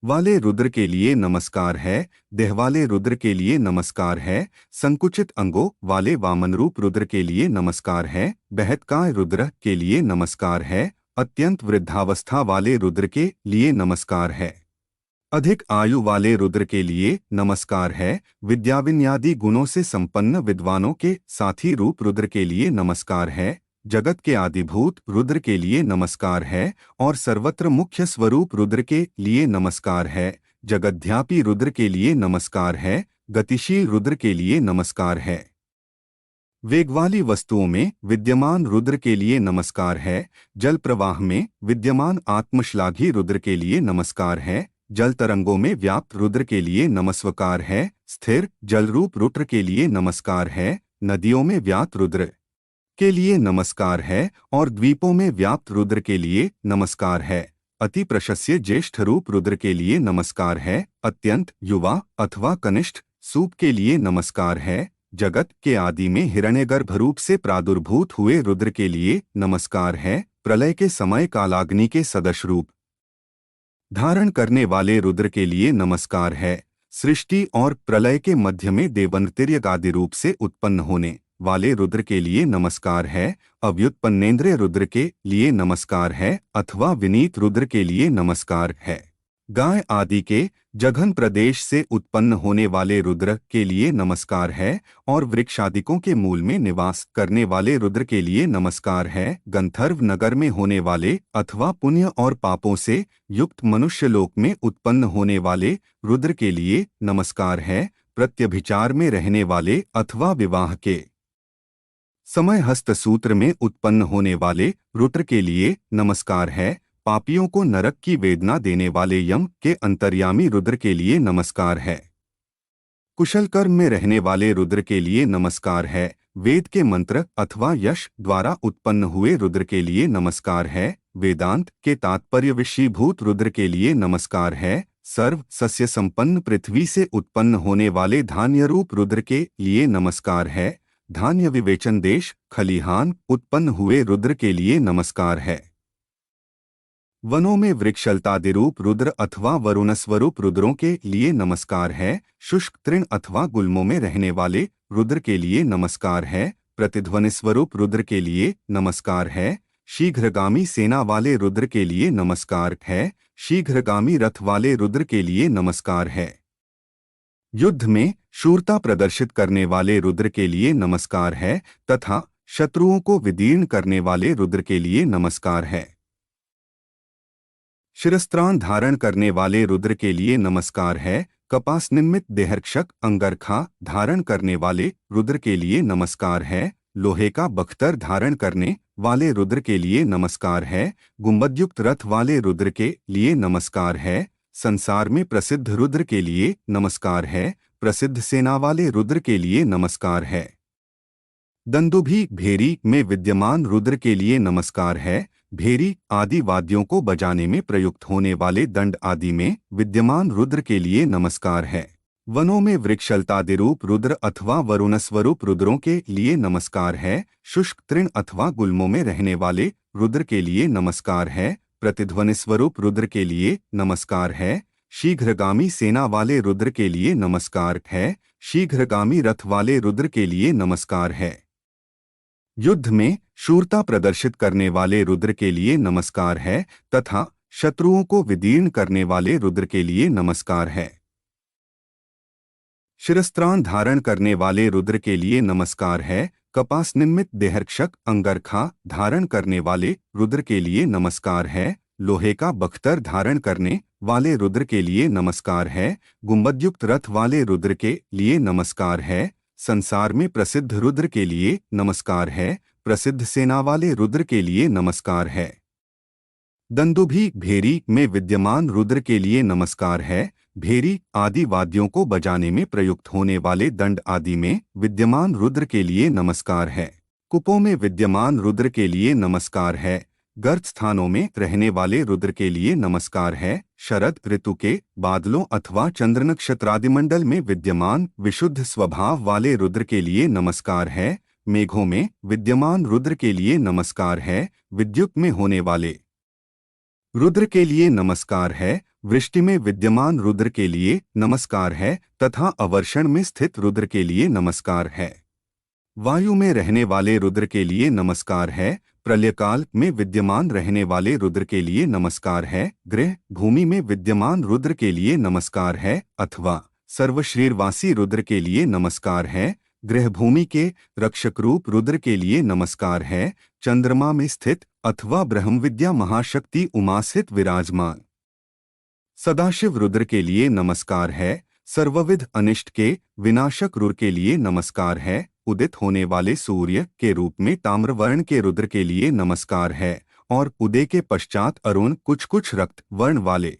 वाले रुद्र के लिए नमस्कार है। देहवाले रुद्र के लिए नमस्कार है। संकुचित अंगों वाले वामन रूप रुद्र के लिए नमस्कार है। बहत्काय रुद्र के लिए नमस्कार है। अत्यंत वृद्धावस्था वाले रुद्र के लिए नमस्कार है। अधिक आयु वाले रुद्र के लिए नमस्कार है। विद्याविन्यादि गुणों से संपन्न विद्वानों के साथी रूप रुद्र के लिए नमस्कार है। जगत के आदिभूत रुद्र के लिए नमस्कार है। और सर्वत्र मुख्य स्वरूप रुद्र के लिए नमस्कार है। जगद्व्यापी रुद्र के लिए नमस्कार है। गतिशील रुद्र के लिए नमस्कार है। वेग वाली वस्तुओं में विद्यमान रुद्र के लिए नमस्कार है। जल प्रवाह में विद्यमान आत्मश्लाघी रुद्र के लिए नमस्कार है। जल तरंगों में व्याप्त रुद्र के लिए नमस्कार है। स्थिर जलरूप रुद्र के लिए नमस्कार है। नदियों में व्याप्त रुद्र के लिए नमस्कार है। और द्वीपों में व्याप्त रुद्र के लिए नमस्कार है। अति प्रशस्य ज्येष्ठ रूप रुद्र के लिए नमस्कार है। अत्यंत युवा अथवा कनिष्ठ सूप के लिए नमस्कार है। जगत के आदि में हिरण्यगर्भ रूप से प्रादुर्भूत हुए रुद्र के लिए नमस्कार है। प्रलय के समय कालाग्नि के सदृश रूप धारण करने वाले रुद्र के लिए नमस्कार है। सृष्टि और प्रलय के मध्य में देवंतिर्यगादि रूप से उत्पन्न होने वाले रुद्र के लिए नमस्कार है। अव्युत्पन्नेन्द्रिय रुद्र के लिए नमस्कार है। अथवा विनीत रुद्र के लिए नमस्कार है। गाय आदि के जघन प्रदेश से उत्पन्न होने वाले रुद्र के लिए नमस्कार है। और वृक्षादिकों के मूल में निवास करने वाले रुद्र के लिए नमस्कार है। गंधर्व नगर में होने वाले अथवा पुण्य और पापों से युक्त मनुष्य लोक में उत्पन्न होने वाले रुद्र के लिए नमस्कार है। प्रत्यभिचार में रहने वाले अथवा विवाह के समय हस्तसूत्र में उत्पन्न होने वाले रुद्र के लिए नमस्कार है। पापियों को नरक की वेदना देने वाले यम के अंतर्यामी रुद्र के लिए नमस्कार है। कुशल कर्म में रहने वाले रुद्र के लिए नमस्कार है। वेद के मंत्र अथवा यश द्वारा उत्पन्न हुए रुद्र के लिए नमस्कार है। वेदांत के तात्पर्य विषयीभूत रुद्र के लिए नमस्कार है। सर्व सस्य संपन्न पृथ्वी से उत्पन्न होने वाले धान्य रूप रुद्र के लिए नमस्कार है। धान्य विवेचन देश खलिहान उत्पन्न हुए रुद्र के लिए नमस्कार है। वनों में वृक्षलतादिरूप रुद्र अथवा वरुणस्वरूप रुद्रों के लिए नमस्कार है। शुष्क तृण अथवा गुल्मों में रहने वाले रुद्र के लिए नमस्कार है। प्रतिध्वनि स्वरूप रुद्र के लिए नमस्कार है। शीघ्रगामी सेना वाले रुद्र के लिए नमस्कार है। शीघ्रगामी रथ वाले रुद्र के लिए नमस्कार है। युद्ध में शूरता प्रदर्शित करने वाले रुद्र के लिए नमस्कार है। तथा शत्रुओं को विदीर्ण करने वाले रुद्र के लिए नमस्कार है। शिरस्त्राण धारण करने वाले रुद्र के लिए नमस्कार है। कपास निमित्त देहरक्षक अंगरखा धारण करने वाले रुद्र के लिए नमस्कार है। लोहे का बख्तर धारण करने वाले रुद्र के लिए नमस्कार है। गुंबदयुक्त रथ वाले रुद्र के लिए नमस्कार है। संसार में प्रसिद्ध रुद्र के लिए नमस्कार है। प्रसिद्ध सेना वाले रुद्र के लिए नमस्कार है। दंदुभी भेरी में विद्यमान रुद्र के लिए नमस्कार है। भेरी आदि वाद्यों को बजाने में प्रयुक्त होने वाले दंड आदि में विद्यमान रुद्र के लिए नमस्कार है। वनों में वृक्षलतादिरूप रुद्र अथवा वरुणस्वरूप रुद्रों के लिए नमस्कार है। शुष्क तृण अथवा गुल्मों में रहने वाले रुद्र के लिए नमस्कार है। प्रतिध्वनि स्वरूप रुद्र के लिए नमस्कार है। शीघ्रगामी सेना वाले रुद्र के लिए नमस्कार है। शीघ्रगामी रथ वाले रुद्र के लिए नमस्कार है। युद्ध में शूरता प्रदर्शित करने वाले रुद्र के लिए नमस्कार है तथा शत्रुओं को विदीर्ण करने वाले रुद्र के लिए नमस्कार है। शिरस्त्राण धारण करने वाले रुद्र के लिए नमस्कार है। कपास निमित्त देहरक्षक अंगरखा धारण करने वाले रुद्र के लिए नमस्कार है। लोहे का बख्तर धारण करने वाले रुद्र के लिए नमस्कार है। गुंबदयुक्त रथ वाले रुद्र के लिए नमस्कार है। संसार में प्रसिद्ध रुद्र के लिए नमस्कार है। प्रसिद्ध सेना वाले रुद्र के लिए नमस्कार है। दंदुभी भेरी में विद्यमान रुद्र के लिए नमस्कार है। भेरी आदि वाद्यों को बजाने में प्रयुक्त होने वाले दंड आदि में विद्यमान रुद्र के लिए नमस्कार है। कुपों में विद्यमान रुद्र के लिए नमस्कार है। गर्त स्थानों में रहने वाले रुद्र के लिए नमस्कार है। शरद ऋतु के बादलों अथवा चंद्र नक्षत्रादिमंडल में विद्यमान विशुद्ध स्वभाव वाले रुद्र के लिए नमस्कार है। मेघों में विद्यमान रुद्र के लिए नमस्कार है। विद्युत में होने वाले रुद्र के लिए नमस्कार है। वृष्टि में विद्यमान रुद्र के लिए नमस्कार है तथा अवर्षण में स्थित रुद्र के लिए नमस्कार है। वायु में रहने वाले रुद्र के लिए नमस्कार है। प्रलयकाल में विद्यमान रहने वाले रुद्र के लिए नमस्कार है। गृह भूमि में विद्यमान रुद्र के लिए नमस्कार है अथवा सर्वशरीरवासी रुद्र के लिए नमस्कार है। गृह भूमि के रक्षक रूप रुद्र के लिए नमस्कार है। चंद्रमा में स्थित अथवा ब्रह्मविद्या महाशक्ति उमा स्थित विराजमान सदाशिव रुद्र के लिए नमस्कार है। सर्वविध अनिष्ट के विनाशक रुद्र के लिए नमस्कार है। उदित होने वाले सूर्य के रूप में ताम्रवर्ण के रुद्र के लिए नमस्कार है और उदय के पश्चात अरुण कुछ रक्त वर्ण वाले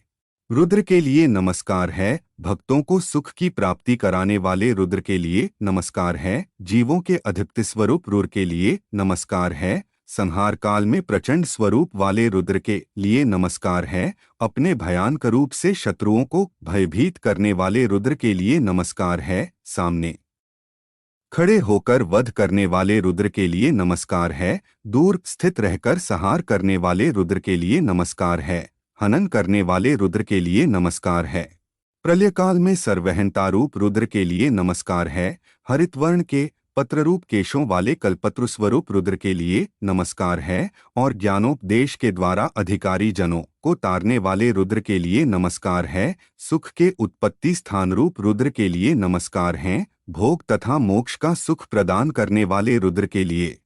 रुद्र के लिए नमस्कार है। भक्तों को सुख की प्राप्ति कराने वाले रुद्र के लिए नमस्कार है। जीवों के अधिपति स्वरूप रुद्र के लिए नमस्कार है। संहार काल में प्रचंड स्वरूप वाले रुद्र के लिए नमस्कार है। अपने भयानक रूप से शत्रुओं को भयभीत करने वाले रुद्र के लिए नमस्कार है। सामने खड़े होकर वध करने वाले रुद्र के लिए नमस्कार है। दूर स्थित रहकर संहार करने वाले रुद्र के लिए नमस्कार है। हनन करने वाले रुद्र के लिए नमस्कार है। प्रलयकाल में सर्वहंता रूप रुद्र के लिए नमस्कार है। हरितवर्ण के पत्ररूप केशों वाले कल्पत्रु स्वरूप रुद्र के लिए नमस्कार है और ज्ञानोपदेश के द्वारा अधिकारी जनों को तारने वाले रुद्र के लिए नमस्कार है। सुख के उत्पत्ति स्थान रूप रुद्र के लिए नमस्कार है। भोग तथा मोक्ष का सुख प्रदान करने वाले रुद्र के लिए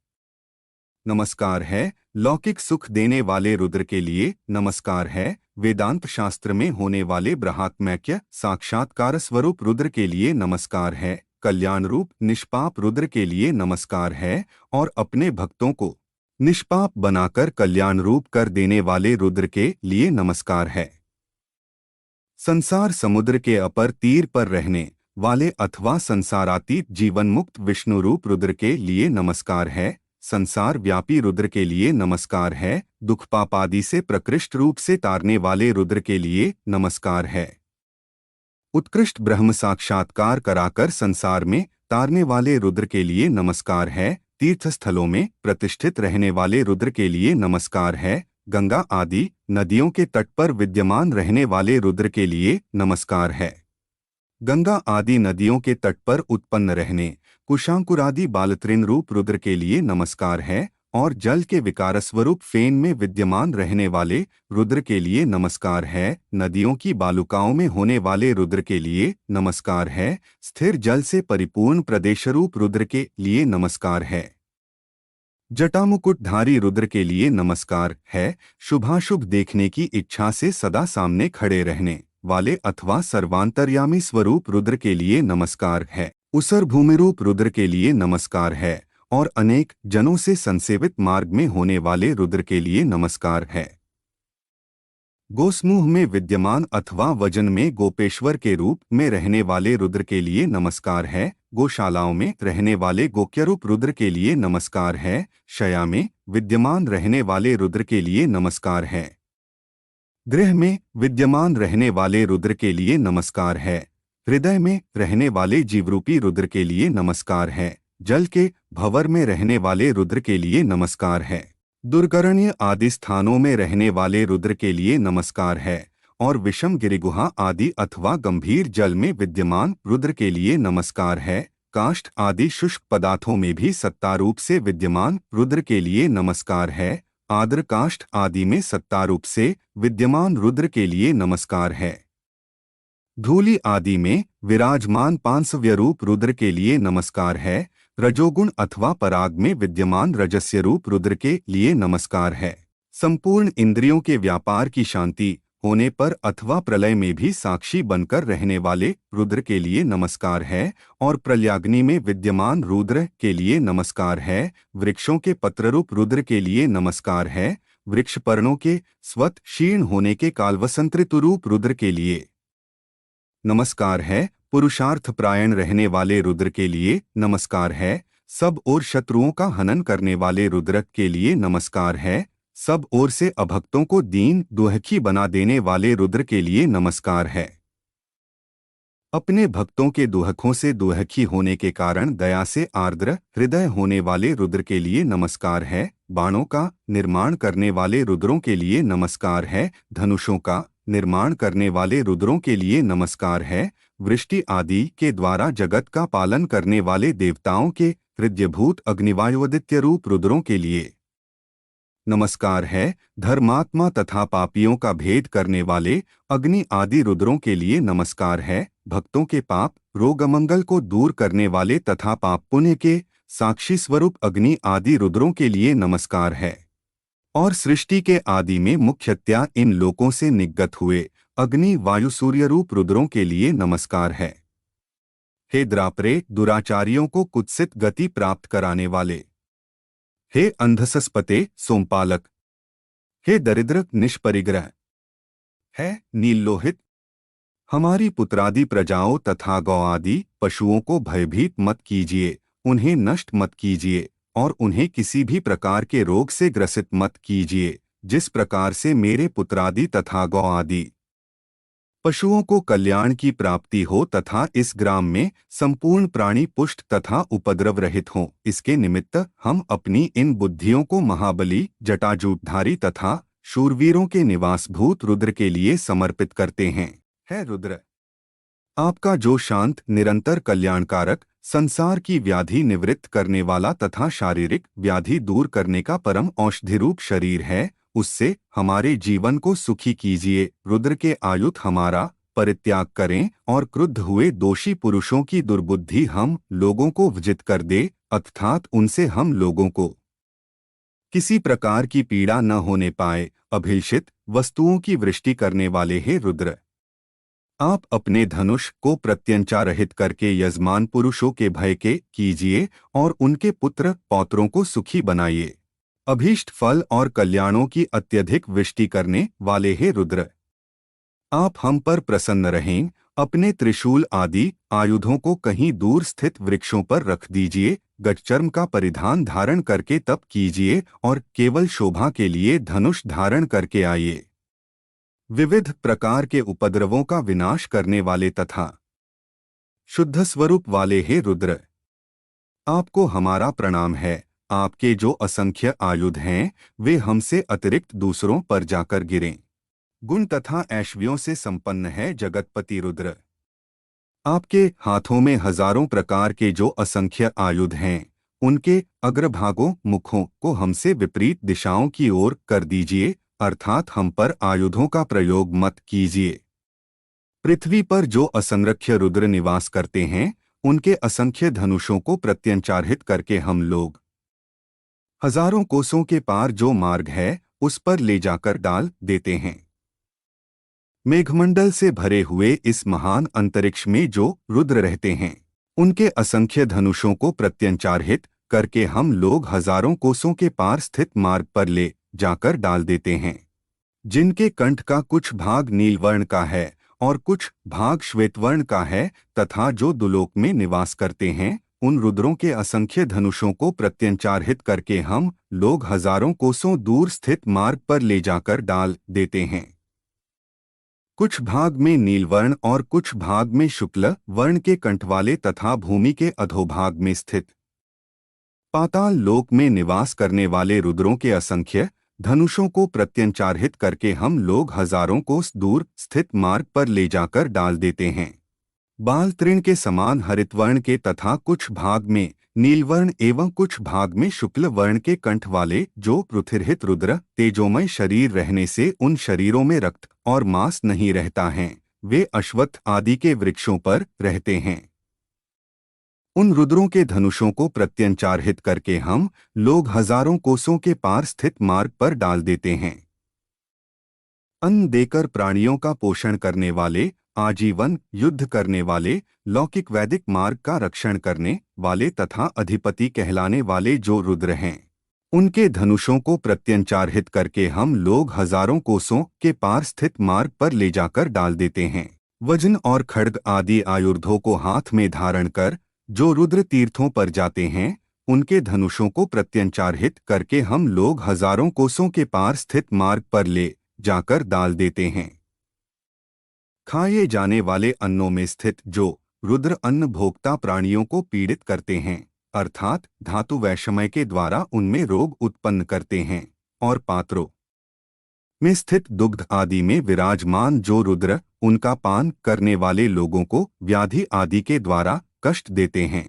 नमस्कार है। लौकिक सुख देने वाले रुद्र के लिए नमस्कार है। वेदांत शास्त्र में होने वाले ब्रह्मात्मैक्य साक्षात्कार स्वरूप रुद्र के लिए नमस्कार है। कल्याण रूप निष्पाप रुद्र के लिए नमस्कार है और अपने भक्तों को निष्पाप बनाकर कल्याण रूप कर देने वाले रुद्र के लिए नमस्कार है। संसार समुद्र के अपर तीर पर रहने वाले अथवा संसारातीत जीवन मुक्त विष्णु रूप रुद्र के लिए नमस्कार है। संसार व्यापी रुद्र के लिए नमस्कार है। दुख पापादि से प्रकृष्ट रूप से तारने वाले रुद्र के लिए नमस्कार है। उत्कृष्ट ब्रह्म साक्षात्कार कराकर संसार में तारने वाले रुद्र के लिए नमस्कार है। तीर्थस्थलों में प्रतिष्ठित रहने वाले रुद्र के लिए नमस्कार है। गंगा आदि नदियों के तट पर विद्यमान रहने वाले रुद्र के लिए नमस्कार है। गंगा आदि नदियों के तट पर उत्पन्न रहने कुशांकुरादि बालतृण रूप रुद्र के लिए नमस्कार है और जल के विकार स्वरूप फेन में विद्यमान रहने वाले रुद्र के लिए नमस्कार है। नदियों की बालुकाओं में होने वाले रुद्र के लिए नमस्कार है। स्थिर जल से परिपूर्ण प्रदेशरूप रुद्र के लिए नमस्कार है। जटामुकुटधारी रुद्र के लिए नमस्कार है। शुभाशुभ देखने की इच्छा से सदा सामने खड़े रहने वाले अथवा सर्वांतर्यामी स्वरूप रुद्र के लिए नमस्कार है। उसर भूमिरूप रुद्र के लिए नमस्कार है और अनेक जनों से संसेवित मार्ग में होने वाले रुद्र के लिए नमस्कार है। गोसमूह में विद्यमान अथवा वजन में गोपेश्वर के रूप में रहने वाले रुद्र के लिए नमस्कार है। गौशालाओं में रहने वाले गोक्यरूप रुद्र के लिए नमस्कार है। शया में विद्यमान रहने वाले रुद्र के लिए नमस्कार है। गृह में विद्यमान रहने वाले रुद्र के लिए नमस्कार है। हृदय में रहने वाले जीवरूपी रुद्र के लिए नमस्कार है। जल के भंवर में रहने वाले रुद्र के लिए नमस्कार है। दुर्गरण्य आदि स्थानों में रहने वाले रुद्र के लिए नमस्कार है। और विषम गिरिगुहा आदि अथवा गंभीर जल में विद्यमान रुद्र के लिए नमस्कार है। काष्ठ आदि शुष्क पदार्थों में भी सत्तारूप से विद्यमान रुद्र के लिए नमस्कार है। आर्द्र काष्ठ आदि में सत्तारूप से विद्यमान रुद्र के लिए नमस्कार है। धूलि आदि में विराजमान पांचव्य रूप रुद्र के लिए नमस्कार है। रजोगुण अथवा पराग में विद्यमान रजस्य रूप रुद्र के लिए नमस्कार है। संपूर्ण इंद्रियों के व्यापार की शांति होने पर अथवा प्रलय में भी साक्षी बनकर रहने वाले रुद्र के लिए नमस्कार है। और प्रलयाग्नि में विद्यमान रुद्र के लिए नमस्कार है। वृक्षों के पत्ररूप रुद्र के लिए नमस्कार है। वृक्ष पर्णों के स्वत क्षीण होने के कालवसंत रूप रुद्र के लिए नमस्कार है। पुरुषार्थ प्रायण रहने वाले रुद्र के लिए नमस्कार है। सब ओर शत्रुओं का हनन करने वाले रुद्र के लिए नमस्कार है। सब ओर से अभक्तों को दीन दुहखी बना देने वाले रुद्र के लिए नमस्कार है। अपने भक्तों के दुहखों से दुहखी होने के कारण दया से आर्द्र हृदय होने वाले रुद्र के लिए नमस्कार है। बाणों का निर्माण करने वाले रुद्रों के लिए नमस्कार है। धनुषों का निर्माण करने वाले रुद्रों के लिए नमस्कार है। वृष्टि आदि के द्वारा जगत का पालन करने वाले देवताओं के हृदयभूत अग्निवायुदित्य रूप रुद्रों के लिए नमस्कार है। धर्मात्मा तथा पापियों का भेद करने वाले अग्नि आदि रुद्रों के लिए नमस्कार है। भक्तों के पाप रोग अमंगल को दूर करने वाले तथा पाप पुण्य के साक्षी स्वरूप अग्नि आदि रुद्रों के लिए नमस्कार है। और सृष्टि के आदि में मुख्यतया इन लोकों से निगत हुए अग्नि वायु सूर्य रूप रुद्रों के लिए नमस्कार है। हे द्रापरे, दुराचारियों को कुत्सित गति प्राप्त कराने वाले, हे अंधसस्पते सोमपालक, हे दरिद्र निष्परिग्रह, है नीललोहित, हमारी पुत्रादि प्रजाओं तथा गौ आदि पशुओं को भयभीत मत कीजिए, उन्हें नष्ट मत कीजिए और उन्हें किसी भी प्रकार के रोग से ग्रसित मत कीजिए, जिस प्रकार से मेरे पुत्रादि तथा गौ आदि पशुओं को कल्याण की प्राप्ति हो तथा इस ग्राम में संपूर्ण प्राणी पुष्ट तथा उपद्रव रहित हों। इसके निमित्त हम अपनी इन बुद्धियों को महाबली जटाजूटधारी तथा शूरवीरों के निवासभूत रुद्र के लिए समर्पित करते हैं। है रुद्र, आपका जो शांत निरंतर कल्याणकारक संसार की व्याधि निवृत्त करने वाला तथा शारीरिक व्याधि दूर करने का परम औषधिरूप शरीर है, उससे हमारे जीवन को सुखी कीजिए। रुद्र के आयुध हमारा परित्याग करें और क्रुद्ध हुए दोषी पुरुषों की दुर्बुद्धि हम लोगों को विजित कर दे, अर्थात उनसे हम लोगों को किसी प्रकार की पीड़ा न होने पाए। अभिलषित वस्तुओं की वृष्टि करने वाले हे रुद्र, आप अपने धनुष को प्रत्यंचा रहित करके यजमान पुरुषों के भय के कीजिए और उनके पुत्र पौत्रों को सुखी बनाइए। अभीष्ट फल और कल्याणों की अत्यधिक वृष्टि करने वाले हे रुद्र, आप हम पर प्रसन्न रहें। अपने त्रिशूल आदि आयुधों को कहीं दूर स्थित वृक्षों पर रख दीजिए। गजचर्म का परिधान धारण करके तप कीजिए और केवल शोभा के लिए धनुष धारण करके आइए। विविध प्रकार के उपद्रवों का विनाश करने वाले तथा शुद्ध स्वरूप वाले हे रुद्र, आपको हमारा प्रणाम है। आपके जो असंख्य आयुध हैं वे हमसे अतिरिक्त दूसरों पर जाकर गिरें। गुण तथा ऐश्वर्यों से संपन्न है जगतपति रुद्र, आपके हाथों में हजारों प्रकार के जो असंख्य आयुध हैं उनके अग्रभागों मुखों को हमसे विपरीत दिशाओं की ओर कर दीजिए, अर्थात हम पर आयुधों का प्रयोग मत कीजिए। पृथ्वी पर जो असंरक्ष्य रुद्र निवास करते हैं उनके असंख्य धनुषों को प्रत्यंचारित करके हम लोग हजारों कोसों के पार जो मार्ग है उस पर ले जाकर डाल देते हैं। मेघमंडल से भरे हुए इस महान अंतरिक्ष में जो रुद्र रहते हैं उनके असंख्य धनुषों को प्रत्यंचारित करके हम लोग हजारों कोसों के पार स्थित मार्ग पर ले जाकर डाल देते हैं। जिनके कंठ का कुछ भाग नीलवर्ण का है और कुछ भाग श्वेतवर्ण का है तथा जो दुलोक में निवास करते हैं उन रुद्रों के असंख्य धनुषों को प्रत्यंचारित करके हम लोग हजारों कोसों दूर स्थित मार्ग पर ले जाकर डाल देते हैं। कुछ भाग में नीलवर्ण और कुछ भाग में शुक्ल वर्ण के कंठ वाले तथा भूमि के अधोभाग में स्थित पाताल लोक में निवास करने वाले रुद्रों के असंख्य धनुषों को प्रत्यंचारित करके हम लोग हजारों कोस दूर स्थित मार्ग पर ले जाकर डाल देते हैं। बाल तृण के समान हरित वर्ण के तथा कुछ भाग में नीलवर्ण एवं कुछ भाग में शुक्ल वर्ण के कंठ वाले जो पृथ्वीरहित रुद्र तेजोमय शरीर रहने से उन शरीरों में रक्त और मांस नहीं रहता है, वे अश्वत्थ आदि के वृक्षों पर रहते हैं। उन रुद्रों के धनुषों को प्रत्यंचारित करके हम लोग हजारों कोसों के पार स्थित मार्ग पर डाल देते हैं। अन्न देकर प्राणियों का पोषण करने वाले, आजीवन युद्ध करने वाले, लौकिक वैदिक मार्ग का रक्षण करने वाले तथा अधिपति कहलाने वाले जो रुद्र हैं, उनके धनुषों को प्रत्यंचारित करके हम लोग हजारों कोसों के पार स्थित मार्ग पर ले जाकर डाल देते हैं। वज्र और खड्ग आदि आयुधों को हाथ में धारण कर जो रुद्र तीर्थों पर जाते हैं, उनके धनुषों को प्रत्यंचारित करके हम लोग हजारों कोसों के पार स्थित मार्ग पर ले जाकर डाल देते हैं। खाए जाने वाले अन्नों में स्थित जो रुद्र अन्न भोक्ता प्राणियों को पीड़ित करते हैं, अर्थात धातु वैषम्य के द्वारा उनमें रोग उत्पन्न करते हैं, और पात्रों में स्थित दुग्ध आदि में विराजमान जो रुद्र उनका पान करने वाले लोगों को व्याधि आदि के द्वारा कष्ट देते हैं,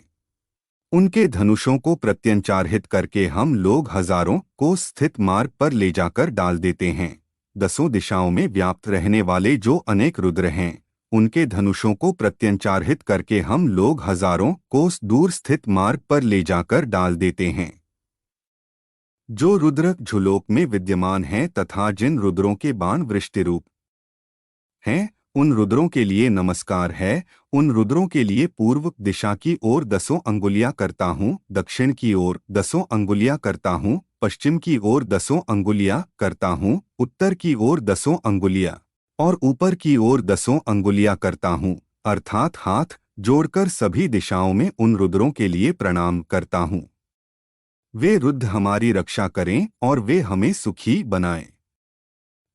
उनके धनुषों को प्रत्यंचारित करके हम लोग हजारों को स्थित मार्ग पर ले जाकर डाल देते हैं। दसों दिशाओं में व्याप्त रहने वाले जो अनेक रुद्र हैं, उनके धनुषों को प्रत्यंचारित करके हम लोग हजारों कोस दूर स्थित मार्ग पर ले जाकर डाल देते हैं। जो रुद्र झुलोक में विद्यमान हैं तथा जिन रुद्रों के बाण वृष्टि रूप हैं, उन रुद्रों के लिए नमस्कार है। उन रुद्रों के लिए पूर्व दिशा की ओर 10 अंगुलियां करता हूँ, दक्षिण की ओर 10 अंगुलियां करता हूँ, पश्चिम की ओर 10 अंगुलियां करता हूँ, उत्तर की ओर 10 अंगुलियां और ऊपर की ओर 10 अंगुलियां करता हूँ, अर्थात हाथ जोड़कर सभी दिशाओं में उन रुद्रों के लिए प्रणाम करता हूँ। वे रुद्र हमारी रक्षा करें और वे हमें सुखी बनाएं।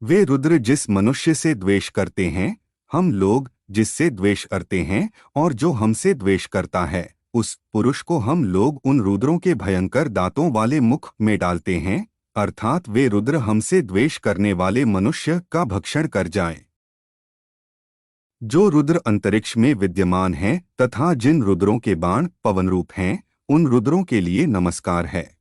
वे रुद्र जिस मनुष्य से द्वेष करते हैं, हम लोग जिससे द्वेष करते हैं, और जो हमसे द्वेष करता है, उस पुरुष को हम लोग उन रुद्रों के भयंकर दांतों वाले मुख में डालते हैं, अर्थात वे रुद्र हमसे द्वेष करने वाले मनुष्य का भक्षण कर जाएं। जो रुद्र अंतरिक्ष में विद्यमान हैं तथा जिन रुद्रों के बाण पवन रूप हैं, उन रुद्रों के लिए नमस्कार है।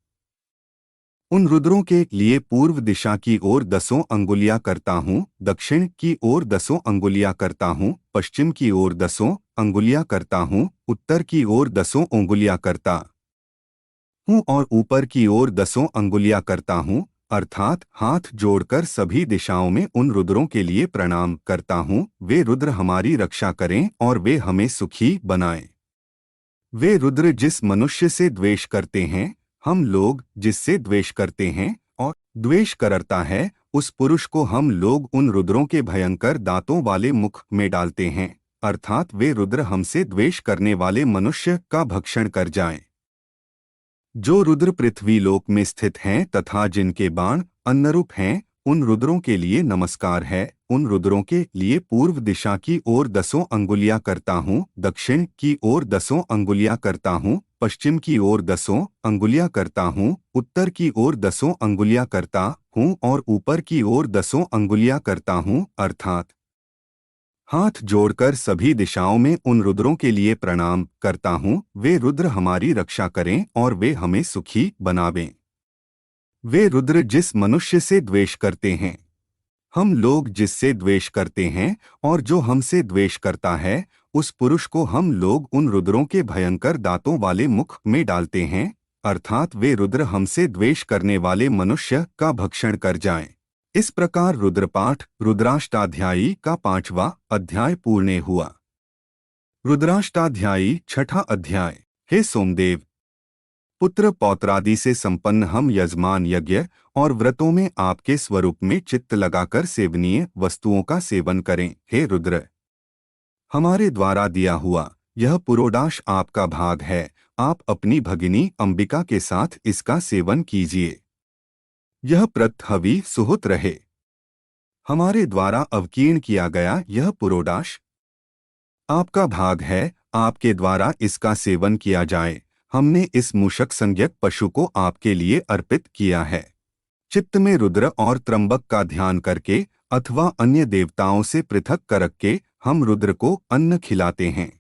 उन रुद्रों के लिए पूर्व दिशा की ओर 10 अंगुलियां करता हूँ, दक्षिण की ओर 10 अंगुलियां करता हूँ, पश्चिम की ओर 10 अंगुलियां करता हूँ, उत्तर की ओर 10 अंगुलियां करता हूँ और ऊपर की ओर 10 अंगुलियां करता हूँ, अर्थात हाथ जोड़कर सभी दिशाओं में उन रुद्रों के लिए प्रणाम करता हूँ। वे रुद्र हमारी रक्षा करें और वे हमें सुखी बनाएं। वे रुद्र जिस मनुष्य से द्वेष करते हैं, हम लोग जिससे द्वेष करते हैं और द्वेष करता है, उस पुरुष को हम लोग उन रुद्रों के भयंकर दांतों वाले मुख में डालते हैं, अर्थात वे रुद्र हमसे द्वेष करने वाले मनुष्य का भक्षण कर जाएं। जो रुद्र पृथ्वी लोक में स्थित हैं तथा जिनके बाण अन्नरूप हैं, उन रुद्रों के लिए नमस्कार है। उन रुद्रों के लिए पूर्व दिशा की ओर 10 अंगुलियां करता हूँ, दक्षिण की ओर 10 अंगुलियां करता हूँ, पश्चिम की ओर 10 अंगुलियां करता हूँ, उत्तर की ओर 10 अंगुलियां करता हूँ और ऊपर की ओर 10 अंगुलियां करता हूँ, अर्थात हाथ जोड़कर सभी दिशाओं में उन रुद्रों के लिए प्रणाम करता हूँ। वे रुद्र हमारी रक्षा करें और वे हमें सुखी बनावें। वे रुद्र जिस मनुष्य से द्वेष करते हैं, हम लोग जिससे द्वेष करते हैं और जो हमसे द्वेष करता है, उस पुरुष को हम लोग उन रुद्रों के भयंकर दांतों वाले मुख में डालते हैं, अर्थात वे रुद्र हमसे द्वेष करने वाले मनुष्य का भक्षण कर जाएं। इस प्रकार रुद्रपाठ रुद्राष्टाध्यायी का 5वां अध्याय पूर्ण हुआ। रुद्राष्टाध्यायी 6ठा अध्याय। हे सोमदेव, पुत्र पौत्रादि से संपन्न हम यजमान यज्ञ और व्रतों में आपके स्वरूप में चित्त लगाकर सेवनीय वस्तुओं का सेवन करें। हे रुद्र, हमारे द्वारा दिया हुआ यह पुरोडाश आपका भाग है, आप अपनी भगिनी अंबिका के साथ इसका सेवन कीजिए। यह प्रत हवि सुहुत रहे। हमारे द्वारा अवकीर्ण किया गया यह पुरोडाश आपका भाग है, आपके द्वारा इसका सेवन किया जाए। हमने इस मूषक संज्ञक पशु को आपके लिए अर्पित किया है। चित्त में रुद्र और त्रंबक का ध्यान करके अथवा अन्य देवताओं से पृथक करके हम रुद्र को अन्न खिलाते हैं।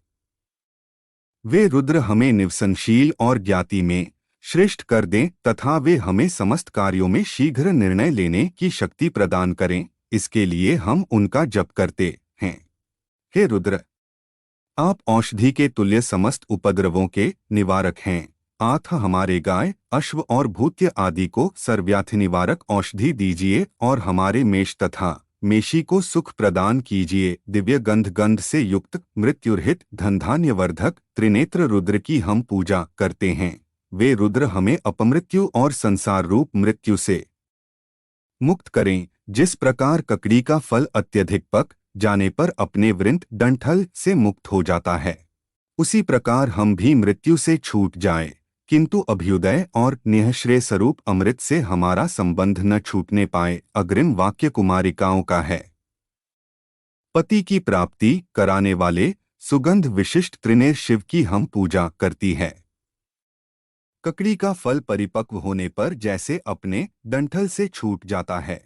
वे रुद्र हमें निवसनशील और ज्ञाति में श्रेष्ठ कर दें तथा वे हमें समस्त कार्यों में शीघ्र निर्णय लेने की शक्ति प्रदान करें, इसके लिए हम उनका जप करते हैं। हे रुद्र, आप औषधि के तुल्य समस्त उपद्रवों के निवारक हैं। आथ हमारे गाय, अश्व और भूत्य आदि को सर्वव्याधि निवारक औषधि दीजिए और हमारे मेष तथा मेषी को सुख प्रदान कीजिए। दिव्य गंध से युक्त मृत्युरहित धनधान्यवर्धक त्रिनेत्र रुद्र की हम पूजा करते हैं। वे रुद्र हमें अपमृत्यु और संसार रूप मृत्यु से मुक्त करें। जिस प्रकार ककड़ी का फल अत्यधिक पक जाने पर अपने वृंत डंठल से मुक्त हो जाता है, उसी प्रकार हम भी मृत्यु से छूट जाएं, किंतु अभ्युदय और निःश्रेय स्वरूप अमृत से हमारा संबंध न छूटने पाए। अग्रिम वाक्य कुमारिकाओं का है। पति की प्राप्ति कराने वाले सुगंध विशिष्ट त्रिनेत्र शिव की हम पूजा करती है। ककड़ी का फल परिपक्व होने पर जैसे अपने डंठल से छूट जाता है,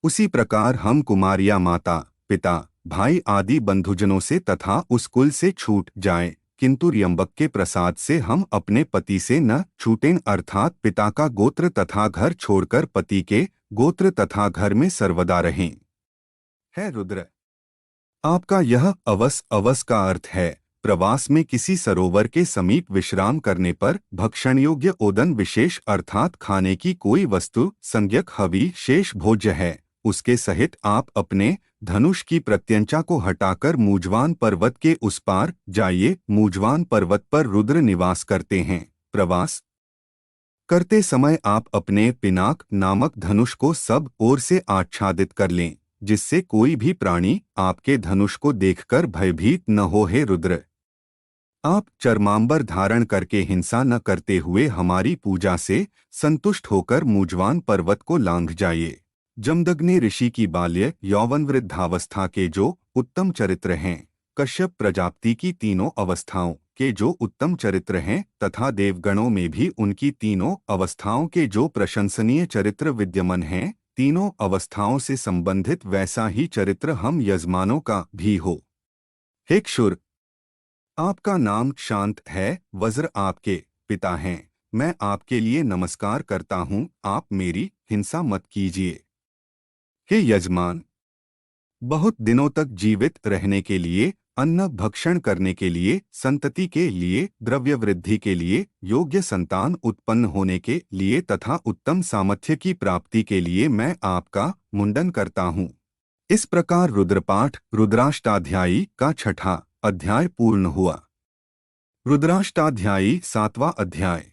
उसी प्रकार हम कुमारिया माता, पिता, भाई आदि बंधुजनों से तथा उस कुल से छूट जाएं, किंतु त्र्यंबक के प्रसाद से हम अपने पति से न छूटें, अर्थात पिता का गोत्र तथा घर छोड़कर पति के गोत्र तथा घर में सर्वदा रहें। है रुद्र, आपका यह अवस का अर्थ है प्रवास में किसी सरोवर के समीप विश्राम करने पर भक्षण योग्य ओदन विशेष अर्थात खाने की कोई वस्तु संज्ञक हवि शेष भोज्य है, उसके सहित आप अपने धनुष की प्रत्यंचा को हटाकर मूजवान पर्वत के उस पार जाइए। मूजवान पर्वत पर रुद्र निवास करते हैं। प्रवास करते समय आप अपने पिनाक नामक धनुष को सब ओर से आच्छादित कर लें, जिससे कोई भी प्राणी आपके धनुष को देखकर भयभीत न हो। हे रुद्र, आप चर्मांबर धारण करके हिंसा न करते हुए हमारी पूजा से संतुष्ट होकर मूजवान पर्वत को लांघ जाइए। जमदग्नि ऋषि की बाल्य यौवन वृद्धावस्था के जो उत्तम चरित्र हैं, कश्यप प्रजापति की तीनों अवस्थाओं के जो उत्तम चरित्र हैं तथा देवगणों में भी उनकी तीनों अवस्थाओं के जो प्रशंसनीय चरित्र विद्यमान हैं, तीनों अवस्थाओं से संबंधित वैसा ही चरित्र हम यजमानों का भी हो। हे क्षुर, आपका नाम शांत है, वज्र आपके पिता हैं। मैं आपके लिए नमस्कार करता हूँ, आप मेरी हिंसा मत कीजिए। हे यजमान, बहुत दिनों तक जीवित रहने के लिए, अन्न भक्षण करने के लिए, संतति के लिए, द्रव्य वृद्धि के लिए, योग्य संतान उत्पन्न होने के लिए तथा उत्तम सामर्थ्य की प्राप्ति के लिए मैं आपका मुंडन करता हूँ। इस प्रकार रुद्रपाठ रुद्राष्टाध्यायी का 6वां अध्याय पूर्ण हुआ। रुद्राष्टाध्यायी 7वां अध्याय।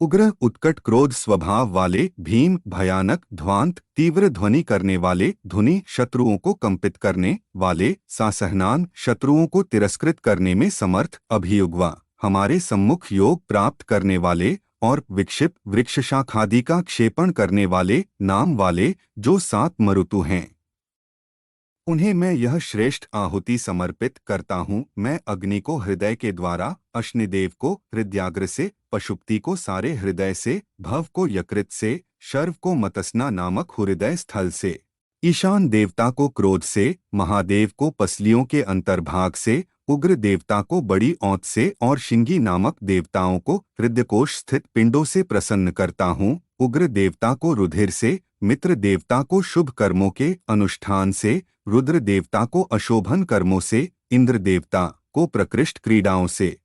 उग्र उत्कट क्रोध स्वभाव वाले भीम, भयानक ध्वांत तीव्र ध्वनि करने वाले, धुनि शत्रुओं को कंपित करने वाले, सासहनान शत्रुओं को तिरस्कृत करने में समर्थ, अभियुग्वा हमारे सम्मुख योग प्राप्त करने वाले और विक्षिप वृक्ष शाखादि का क्षेपण करने वाले नाम वाले जो 7 मरुतु हैं, उन्हें मैं यह श्रेष्ठ आहुति समर्पित करता हूँ। मैं अग्नि को हृदय के द्वारा, अश्निदेव को हृदयाग्र से, पशुपति को सारे हृदय से, भव को यकृत से, शर्व को मतस्ना नामक हृदय स्थल से, ईशान देवता को क्रोध से, महादेव को पसलियों के अंतर्भाग से, उग्र देवता को बड़ी औंत से और शिंगी नामक देवताओं को हृदयकोश स्थित पिंडों से प्रसन्न करता हूँ। उग्र देवता को रुधिर से, मित्र देवता को शुभ कर्मों के अनुष्ठान से, रुद्र देवता को अशोभन कर्मों से, इंद्र देवता को प्रकृष्ट क्रीड़ाओं से,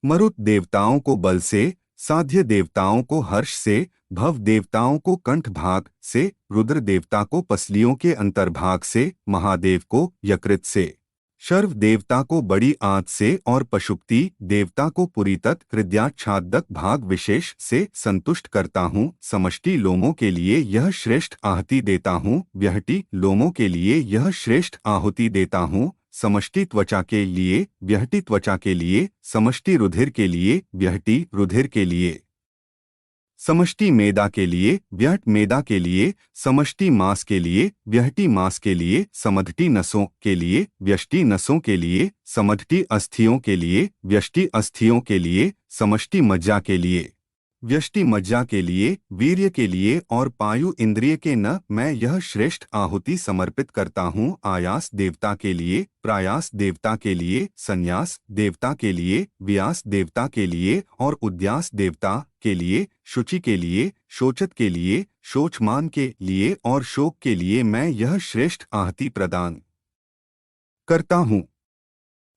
मरुत देवताओं को बल से, साध्य देवताओं को हर्ष से, भव देवताओं को कंठ भाग से, रुद्र देवता को पसलियों के अंतर्भाग से, महादेव को यकृत से, शर्व देवता को बड़ी आंत से और पशुपति देवता को पुरीतत हृदयाच्छादक भाग विशेष से संतुष्ट करता हूँ। समष्टि लोमों के लिए यह श्रेष्ठ आहुति देता हूँ, व्यहटी लोमों के लिए यह श्रेष्ठ आहुति देता हूँ, समष्टि त्वचा के लिए, व्यहटी त्वचा के लिए, समष्टि रुधिर के लिए, व्यहटी रुधिर के लिए, समष्टि मेदा के लिए, व्यष्टि मेदा के लिए, समष्टि मांस के लिए, व्यष्टि मांस के लिए, समष्टि नसों के लिए, व्यष्टि नसों के लिए, समष्टि अस्थियों के लिए, व्यष्टि अस्थियों के लिए, समष्टि मज्जा के लिए, व्यष्टि मज्जा के लिए, वीर्य के लिए और पायु इंद्रिय के न मैं यह श्रेष्ठ आहुति समर्पित करता हूँ। आयास देवता के लिए, प्रायास देवता के लिए, संन्यास देवता के लिए, व्यास देवता के लिए और उद्यास देवता के लिए, शुचि के लिए, शोचत के लिए, शोचमान के लिए और शोक के लिए मैं यह श्रेष्ठ आहुति प्रदान करता हूँ।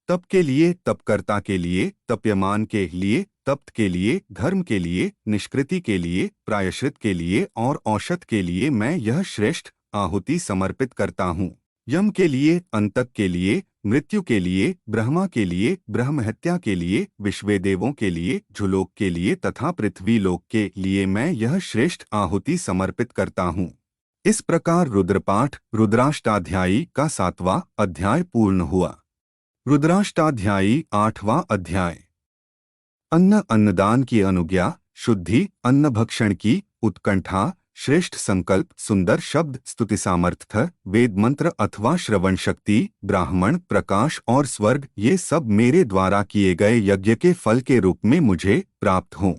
तप के लिए, तपकर्ता के लिए, तप्यमान के लिए, तप्त के लिए, धर्म के लिए, निष्कृति के लिए, प्रायश्चित के लिए और औषध के लिए मैं यह श्रेष्ठ आहुति समर्पित करता हूँ। यम के लिए, अंतक के लिए, मृत्यु के लिए, ब्रह्मा के लिए, ब्रह्महत्या के लिए, विश्वेदेवों के लिए, झुलोक के लिए तथा पृथ्वी लोक के लिए मैं यह श्रेष्ठ आहुति समर्पित करता हूँ। इस प्रकार रुद्रपाठ रुद्राष्टाध्यायी का 7वां अध्याय पूर्ण हुआ। रुद्राष्टाध्यायी 8वां अध्याय। अन्न अन्नदान की अनुज्ञा, शुद्धि, अन्न भक्षण की उत्कंठा, श्रेष्ठ संकल्प, सुंदर शब्द, स्तुति सामर्थ्य, वेद मंत्र अथवा श्रवण शक्ति, ब्राह्मण, प्रकाश और स्वर्ग ये सब मेरे द्वारा किए गए यज्ञ के फल के रूप में मुझे प्राप्त हों।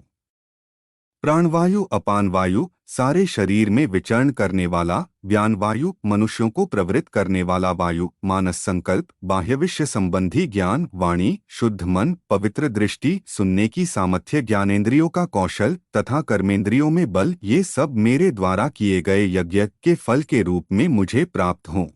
प्राणवायु, अपान वायु, सारे शरीर में विचरण करने वाला, व्यान वायु, मनुष्यों को प्रवृत्त करने वाला वायु, मानस संकल्प, बाह्य विषय संबंधी ज्ञान, वाणी, शुद्ध मन, पवित्र दृष्टि, सुनने की सामर्थ्य, ज्ञानेंद्रियों का कौशल तथा कर्मेंद्रियों में बल ये सब मेरे द्वारा किए गए यज्ञ के फल के रूप में मुझे प्राप्त हों।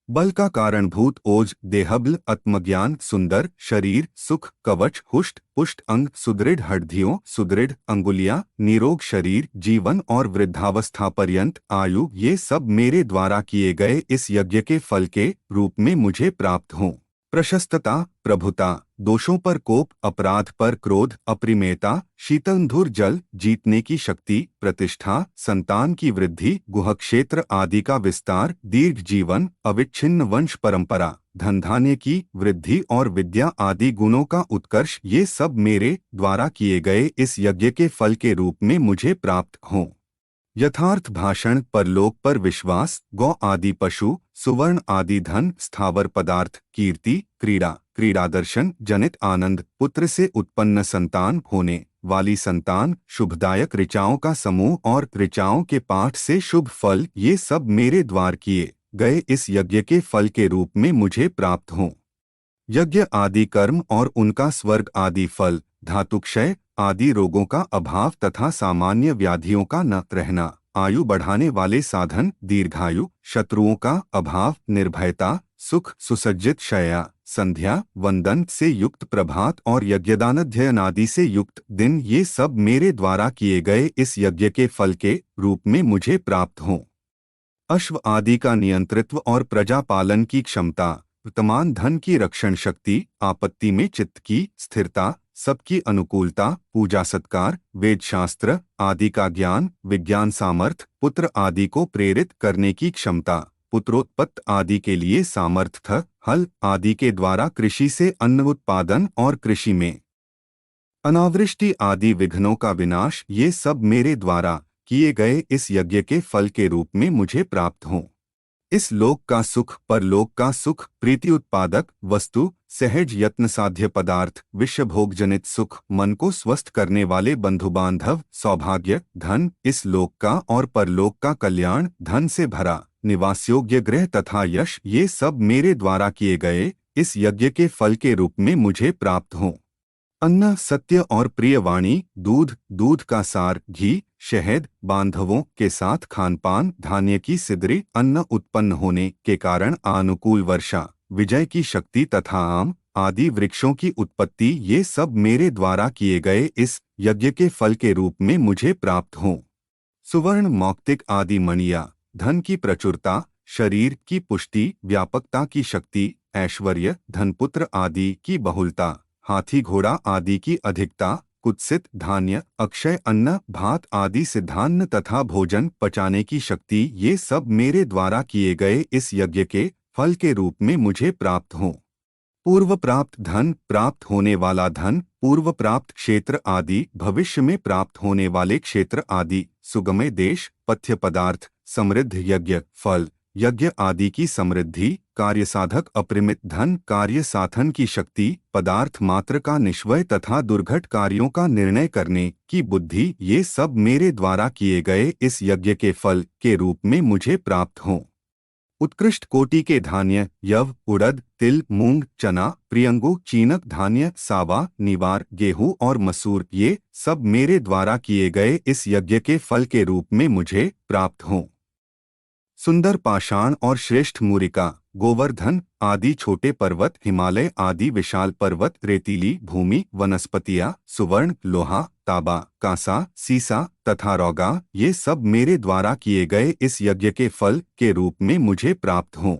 बल का कारणभूत ओज, देहबल, आत्मज्ञान, सुंदर शरीर, सुख, कवच, हुष्ट पुष्ट अंग, सुदृढ़ हड्डियों, सुदृढ़ अंगुलियां, निरोग शरीर, जीवन और वृद्धावस्था पर्यंत आयु ये सब मेरे द्वारा किए गए इस यज्ञ के फल के रूप में मुझे प्राप्त हों। प्रशस्तता, प्रभुता, दोषों पर कोप, अपराध पर क्रोध, अप्रिमेयता, शीतलधुर जल, जीतने की शक्ति, प्रतिष्ठा, संतान की वृद्धि, गुहक्षेत्र आदि का विस्तार, दीर्घ जीवन, अविच्छिन्न वंश परंपरा, धन धान्य की वृद्धि और विद्या आदि गुणों का उत्कर्ष ये सब मेरे द्वारा किए गए इस यज्ञ के फल के रूप में मुझे प्राप्त हों। यथार्थ भाषण, परलोक पर विश्वास, गौ आदि पशु, सुवर्ण आदि धन, स्थावर पदार्थ, कीर्ति, क्रीड़ा दर्शन जनित आनंद, पुत्र से उत्पन्न संतान होने वाली संतान, शुभदायक ऋचाओं का समूह और ऋचाओं के पाठ से शुभ फल ये सब मेरे द्वार किए गए इस यज्ञ के फल के रूप में मुझे प्राप्त हों। यज्ञ आदि कर्म और उनका स्वर्ग आदि फल, धातुक्षय आदि रोगों का अभाव तथा सामान्य व्याधियों का न रहना, आयु बढ़ाने वाले साधन, दीर्घायु, शत्रुओं का अभाव, निर्भयता, सुख, सुसज्जित शय्या, संध्या वंदन से युक्त प्रभात और यज्ञदानाध्ययन आदि से युक्त दिन ये सब मेरे द्वारा किए गए इस यज्ञ के फल के रूप में मुझे प्राप्त हों। अश्व आदि का नियंत्रित्व और प्रजा पालन की क्षमता, वर्तमान धन की रक्षण शक्ति, आपत्ति में चित्त की स्थिरता, सबकी अनुकूलता, पूजा सत्कार, वेद शास्त्र आदि का ज्ञान, विज्ञान सामर्थ्य, पुत्र आदि को प्रेरित करने की क्षमता, पुत्रोत्पत्ति आदि के लिए सामर्थ्य, हल आदि के द्वारा कृषि से अन्न उत्पादन और कृषि में अनावृष्टि आदि विघ्नों का विनाश ये सब मेरे द्वारा किए गए इस यज्ञ के फल के रूप में मुझे प्राप्त हों। इस लोक का सुख, परलोक का सुख, प्रीति उत्पादक वस्तु, सहज यत्न साध्य पदार्थ, विश्व भोग जनित सुख, मन को स्वस्थ करने वाले बंधु बांधव, सौभाग्य, धन, इस लोक का और परलोक का कल्याण, धन से भरा निवास योग्य गृह तथा यश ये सब मेरे द्वारा किए गए इस यज्ञ के फल के रूप में मुझे प्राप्त हों। अन्न, सत्य और प्रिय वाणी, दूध, दूध का सार, घी, शहद, बांधवों के साथ खानपान, धान्य की सिद्धि, अन्न उत्पन्न होने के कारण अनुकूल वर्षा, विजय की शक्ति तथा आम आदि वृक्षों की उत्पत्ति ये सब मेरे द्वारा किए गए इस यज्ञ के फल के रूप में मुझे प्राप्त हों। सुवर्ण, मौक्तिक आदि मणिया, धन की प्रचुरता, शरीर की पुष्टि, व्यापकता की शक्ति, ऐश्वर्य, धनपुत्र आदि की बहुलता, हाथी घोड़ा आदि की अधिकता, कुत्सित धान्य, अक्षय अन्न, भात आदि सिद्धान्न तथा भोजन पचाने की शक्ति ये सब मेरे द्वारा किए गए इस यज्ञ के फल के रूप में मुझे प्राप्त हों। पूर्व प्राप्त धन, प्राप्त होने वाला धन, पूर्व प्राप्त क्षेत्र आदि, भविष्य में प्राप्त होने वाले क्षेत्र आदि, सुगमय देश, पथ्य पदार्थ, समृद्ध यज्ञ फल, यज्ञ आदि की समृद्धि, कार्य साधक अपरिमित धन, कार्य साधन की शक्ति, पदार्थ मात्र का निश्वय तथा दुर्घट कार्यों का निर्णय करने की बुद्धि, ये सब मेरे द्वारा किए गए इस यज्ञ के फल के रूप में मुझे प्राप्त हों। उत्कृष्ट कोटि के धान्य, यव, उड़द, तिल, मूंग, चना, प्रियंगु, चीनक धान्य, सावा, निवार, गेहूं और मसूर, ये सब मेरे द्वारा किए गए इस यज्ञ के फल के रूप में मुझे प्राप्त हों। सुंदर पाषाण और श्रेष्ठ मूरिका, गोवर्धन आदि छोटे पर्वत, हिमालय आदि विशाल पर्वत, रेतीली भूमि, वनस्पतियां, सुवर्ण, लोहा, तांबा, कांसा, सीसा तथा रोगा, ये सब मेरे द्वारा किए गए इस यज्ञ के फल के रूप में मुझे प्राप्त हों।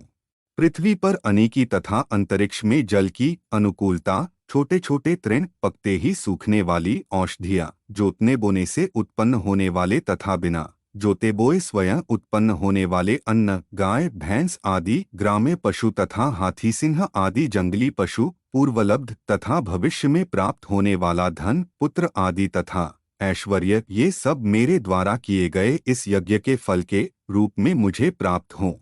पृथ्वी पर अनेकी तथा अंतरिक्ष में जल की अनुकूलता, छोटे छोटे तृण, पकते ही सूखने वाली औषधियां, जोतने बोने से उत्पन्न होने वाले तथा बिना जोते बोए स्वयं उत्पन्न होने वाले अन्न, गाय भैंस आदि, ग्राम्य पशु तथा हाथी सिंह आदि जंगली पशु, पूर्वलब्ध तथा भविष्य में प्राप्त होने वाला धन, पुत्र आदि तथा ऐश्वर्य, ये सब मेरे द्वारा किए गए इस यज्ञ के फल के रूप में मुझे प्राप्त हों।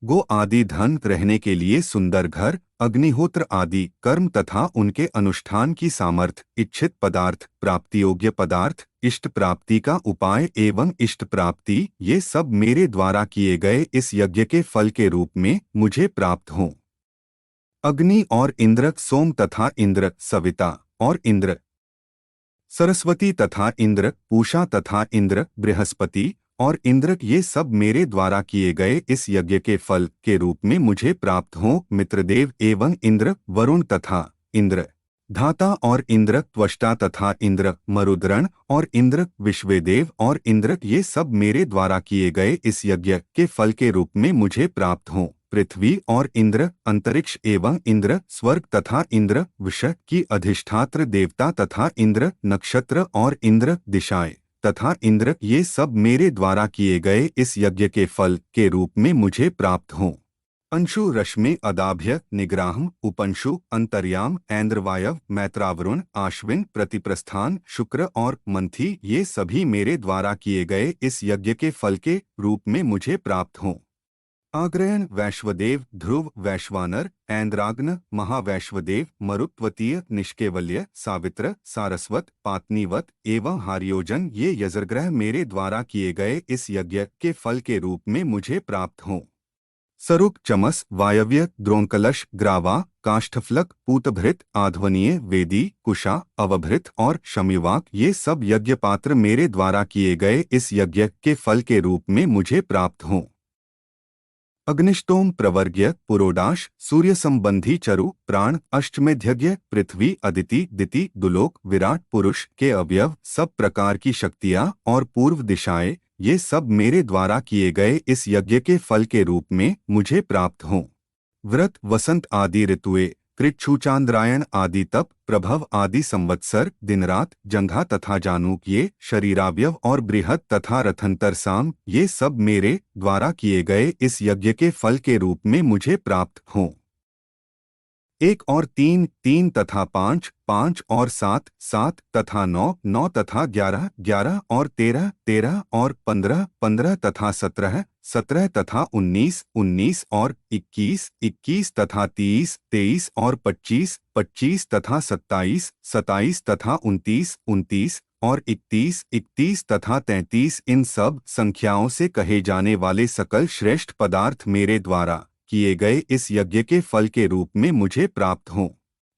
गो आदि धन, रहने के लिए सुंदर घर, अग्निहोत्र आदि कर्म तथा उनके अनुष्ठान की सामर्थ्य, इच्छित पदार्थ, प्राप्ति योग्य पदार्थ, इष्ट प्राप्ति का उपाय एवं इष्ट प्राप्ति, ये सब मेरे द्वारा किए गए इस यज्ञ के फल के रूप में मुझे प्राप्त हों। अग्नि और इंद्र, सोम तथा इंद्र, सविता और इंद्र, सरस्वती तथा इंद्र, पूषा तथा इंद्र, बृहस्पति और इंद्र, ये सब मेरे द्वारा किए गए इस यज्ञ के फल के रूप में मुझे प्राप्त हों। मित्रदेव एवं इंद्र, वरुण तथा इंद्र, धाता और इंद्र, त्वष्टा तथा इंद्र, मरुद्रण और इंद्र, विश्वेदेव और इंद्र, ये सब मेरे द्वारा किए गए इस यज्ञ के फल के रूप में मुझे प्राप्त हों। पृथ्वी और इंद्र, अंतरिक्ष एवं इंद्र, स्वर्ग तथा इंद्र, विषय की अधिष्ठात्र देवता तथा इंद्र, नक्षत्र और इंद्र, दिशाएं तथा इंद्र, ये सब मेरे द्वारा किए गए इस यज्ञ के फल के रूप में मुझे प्राप्त हों। अंशु, रश्मि, अदाभ्य, निग्राहम, उपंशु, अंतर्याम, ऐन्द्रवायव, मैत्रावरुण, आश्विन, प्रतिप्रस्थान, शुक्र और मंथी, ये सभी मेरे द्वारा किए गए इस यज्ञ के फल के रूप में मुझे प्राप्त हों। आग्रयण, वैश्वदेव, ध्रुव, वैश्वानर, ऐन्द्राग्न, महावैश्वदेव, मरुत्वतीय, निष्केवल्य, सावित्र, सारस्वत, पातनीवत एवं हार्योजन, ये यजरग्रह मेरे द्वारा किए गए इस यज्ञ के फल के रूप में मुझे प्राप्त हों। सरुक, चमस, वायव्य, द्रोणकलश, ग्रावा, काष्ठफलक, पूतभृत, आध्वनीय, वेदी, कुशा, अवभृत और शम्युवाक, ये सब यज्ञ पात्र मेरे द्वारा किए गए इस यज्ञ के फल के रूप में मुझे प्राप्त हों। अग्निष्टोम, प्रवर्ग्य, पुरोडाश, सूर्य संबंधी चरु, प्राण, अष्टमेध्यज्ञ, पृथ्वी, अदिति, दिति, दुलोक, विराट पुरुष के अवयव, सब प्रकार की शक्तियाँ और पूर्व दिशाएं, ये सब मेरे द्वारा किए गए इस यज्ञ के फल के रूप में मुझे प्राप्त हों। व्रत, वसंत आदि ऋतुएं, कृच्छू, चांद्रायण आदि तप, प्रभव आदि संवत्सर, दिनरात, जंघा तथा जानुक, ये शरीरावयव और बृहद तथा रथंतर साम, ये सब मेरे द्वारा किए गए इस यज्ञ के फल के रूप में मुझे प्राप्त हों। 1 और 3, 3 तथा 5, 5 और 7, 7 तथा 9, 9 तथा 11, 11 और 13, 13 और 15, 15 तथा 17, 17 तथा 19, 19 और 21, 21 तथा 30, 23 और 25, 25 तथा 27, 27 तथा 29, 29 और 31, 31 तथा 33, इन सब संख्याओं से कहे जाने वाले सकल श्रेष्ठ पदार्थ मेरे द्वारा किए गए इस यज्ञ के फल के रूप में मुझे प्राप्त हों।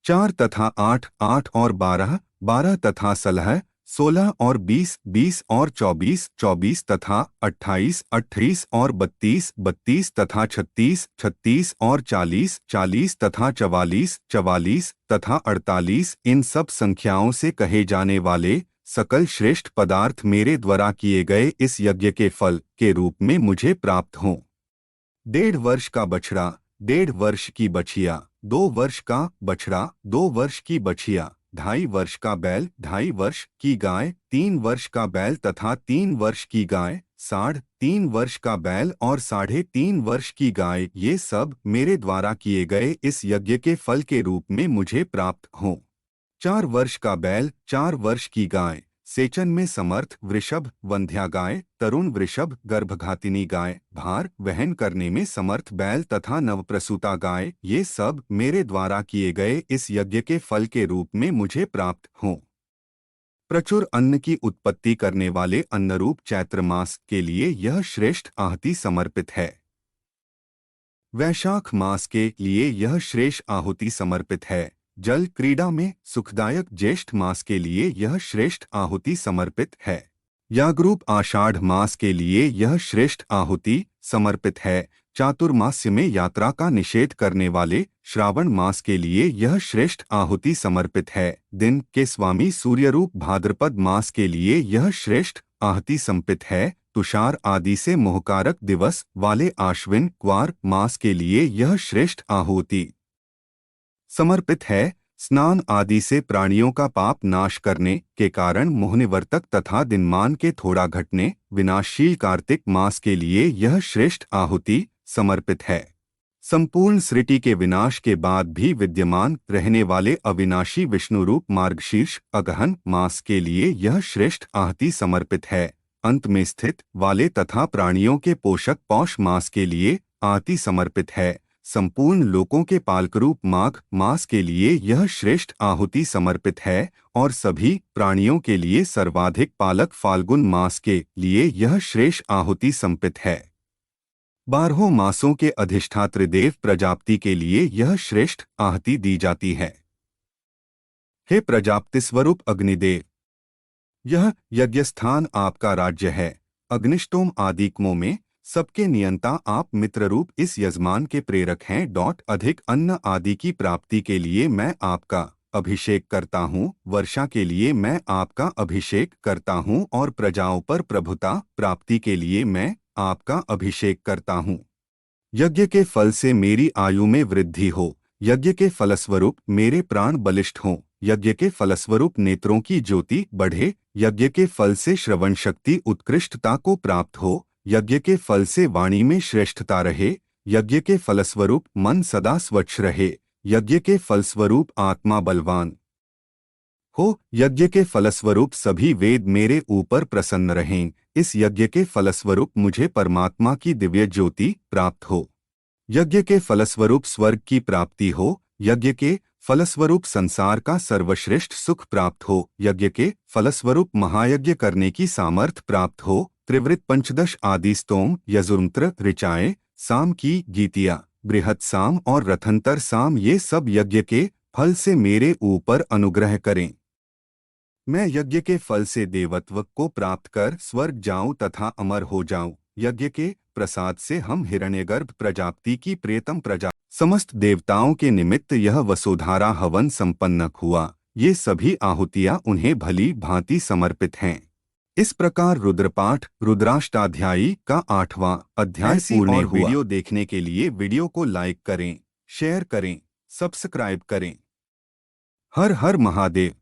4 तथा 8, 8 और 12, 12 तथा 16, 16 और 20, 20 और 24, 24 तथा 28, 28 और 32, 32 तथा 36, 36 और 40, 40 तथा 44, 44 तथा 48, इन सब संख्याओं से कहे जाने वाले सकल श्रेष्ठ पदार्थ मेरे द्वारा किए गए इस यज्ञ के फल के रूप में मुझे प्राप्त हों। 1.5 वर्ष का बछड़ा, 1.5 वर्ष की बछिया, 2 वर्ष का बछड़ा, 2 वर्ष की बछिया, 2.5 वर्ष का बैल, 2.5 वर्ष की गाय, 3 वर्ष का बैल तथा 3 वर्ष की गाय, 3.5 वर्ष का बैल और 3.5 वर्ष की गाय, ये सब मेरे द्वारा किए गए इस यज्ञ के फल के रूप में मुझे प्राप्त हों। 4 वर्ष का बैल, 4 वर्ष की गाय, सेचन में समर्थ वृषभ, वंध्या गाय, तरुण वृषभ, गर्भघातिनी गाय, भार वहन करने में समर्थ बैल तथा नवप्रसूता गाय, ये सब मेरे द्वारा किए गए इस यज्ञ के फल के रूप में मुझे प्राप्त हों। प्रचुर अन्न की उत्पत्ति करने वाले अन्नरूप चैत्र मास के लिए यह श्रेष्ठ आहुति समर्पित है। वैशाख मास के लिए यह श्रेष्ठ आहुति समर्पित है। जल क्रीड़ा में सुखदायक ज्येष्ठ मास के लिए यह श्रेष्ठ आहुति समर्पित है। यागरूप आषाढ़ मास के लिए यह श्रेष्ठ आहुति समर्पित है। चातुर्मास्य में यात्रा का निषेध करने वाले श्रावण मास के लिए यह श्रेष्ठ आहुति समर्पित है। दिन के स्वामी सूर्यरूप भाद्रपद मास के लिए यह श्रेष्ठ आहुति समर्पित है। तुषार आदि से मोहकारक दिवस वाले आश्विन क्वार मास के लिए यह श्रेष्ठ आहुति समर्पित है। स्नान आदि से प्राणियों का पाप नाश करने के कारण मोहनिवर्तक तथा दिनमान के थोड़ा घटने विनाशशील कार्तिक मास के लिए यह श्रेष्ठ आहुति समर्पित है। संपूर्ण सृष्टि के विनाश के बाद भी विद्यमान रहने वाले अविनाशी विष्णुरूप मार्गशीर्ष अगहन मास के लिए यह श्रेष्ठ आहुति समर्पित है। अंत में स्थित वाले तथा प्राणियों के पोषक पौष मास के लिए आहुति समर्पित है। संपूर्ण लोकों के पालकरूप माघ मास के लिए यह श्रेष्ठ आहुति समर्पित है और सभी प्राणियों के लिए सर्वाधिक पालक फाल्गुन मास के लिए यह श्रेष्ठ आहुति समर्पित है। 12 मासों के अधिष्ठात्री देव प्रजापति के लिए यह श्रेष्ठ आहुति दी जाती है। हे प्रजापति स्वरूप अग्निदेव, यह यज्ञस्थान आपका राज्य है। अग्निष्टोम आदिकमों में सबके नियंता आप मित्र रूप इस यजमान के प्रेरक हैं। अधिक अन्न आदि की प्राप्ति के लिए मैं आपका अभिषेक करता हूँ, वर्षा के लिए मैं आपका अभिषेक करता हूँ और प्रजाओं पर प्रभुता प्राप्ति के लिए मैं आपका अभिषेक करता हूँ। यज्ञ के फल से मेरी आयु में वृद्धि हो, यज्ञ के फलस्वरूप मेरे प्राण बलिष्ठ हों, यज्ञ के फलस्वरूप नेत्रों की ज्योति बढ़े, यज्ञ के फल से श्रवण शक्ति उत्कृष्टता को प्राप्त हो, यज्ञ के फल से वाणी में श्रेष्ठता रहे, यज्ञ के फलस्वरूप मन सदा स्वच्छ रहे, यज्ञ के फलस्वरूप आत्मा बलवान हो, यज्ञ के फलस्वरूप सभी वेद मेरे ऊपर प्रसन्न रहें, इस यज्ञ के फलस्वरूप मुझे परमात्मा की दिव्य ज्योति प्राप्त हो, यज्ञ के फलस्वरूप स्वर्ग की प्राप्ति हो, यज्ञ के फलस्वरूप संसार का सर्वश्रेष्ठ सुख प्राप्त हो, यज्ञ के फलस्वरूप महायज्ञ करने की सामर्थ्य प्राप्त हो। त्रिवृत पंचदश आदि स्तोम यजुर्मंत्र ऋचाएं साम की गीतिया बृहत् साम और रथंतर साम ये सब यज्ञ के फल से मेरे ऊपर अनुग्रह करें। मैं यज्ञ के फल से देवत्व को प्राप्त कर स्वर्ग जाऊं तथा अमर हो जाऊं। यज्ञ के प्रसाद से हम हिरण्यगर्भ प्रजापति की प्रियतम प्रजा समस्त देवताओं के निमित्त यह वसुधारा हवन संपन्न हुआ। ये सभी आहुतियां उन्हें भली भांति समर्पित हैं। इस प्रकार रुद्रपाठ रुद्राष्टाध्यायी का 8वां अध्याय पूर्ण हुआ। वीडियो देखने के लिए वीडियो को लाइक करें, शेयर करें, सब्सक्राइब करें। हर हर महादेव।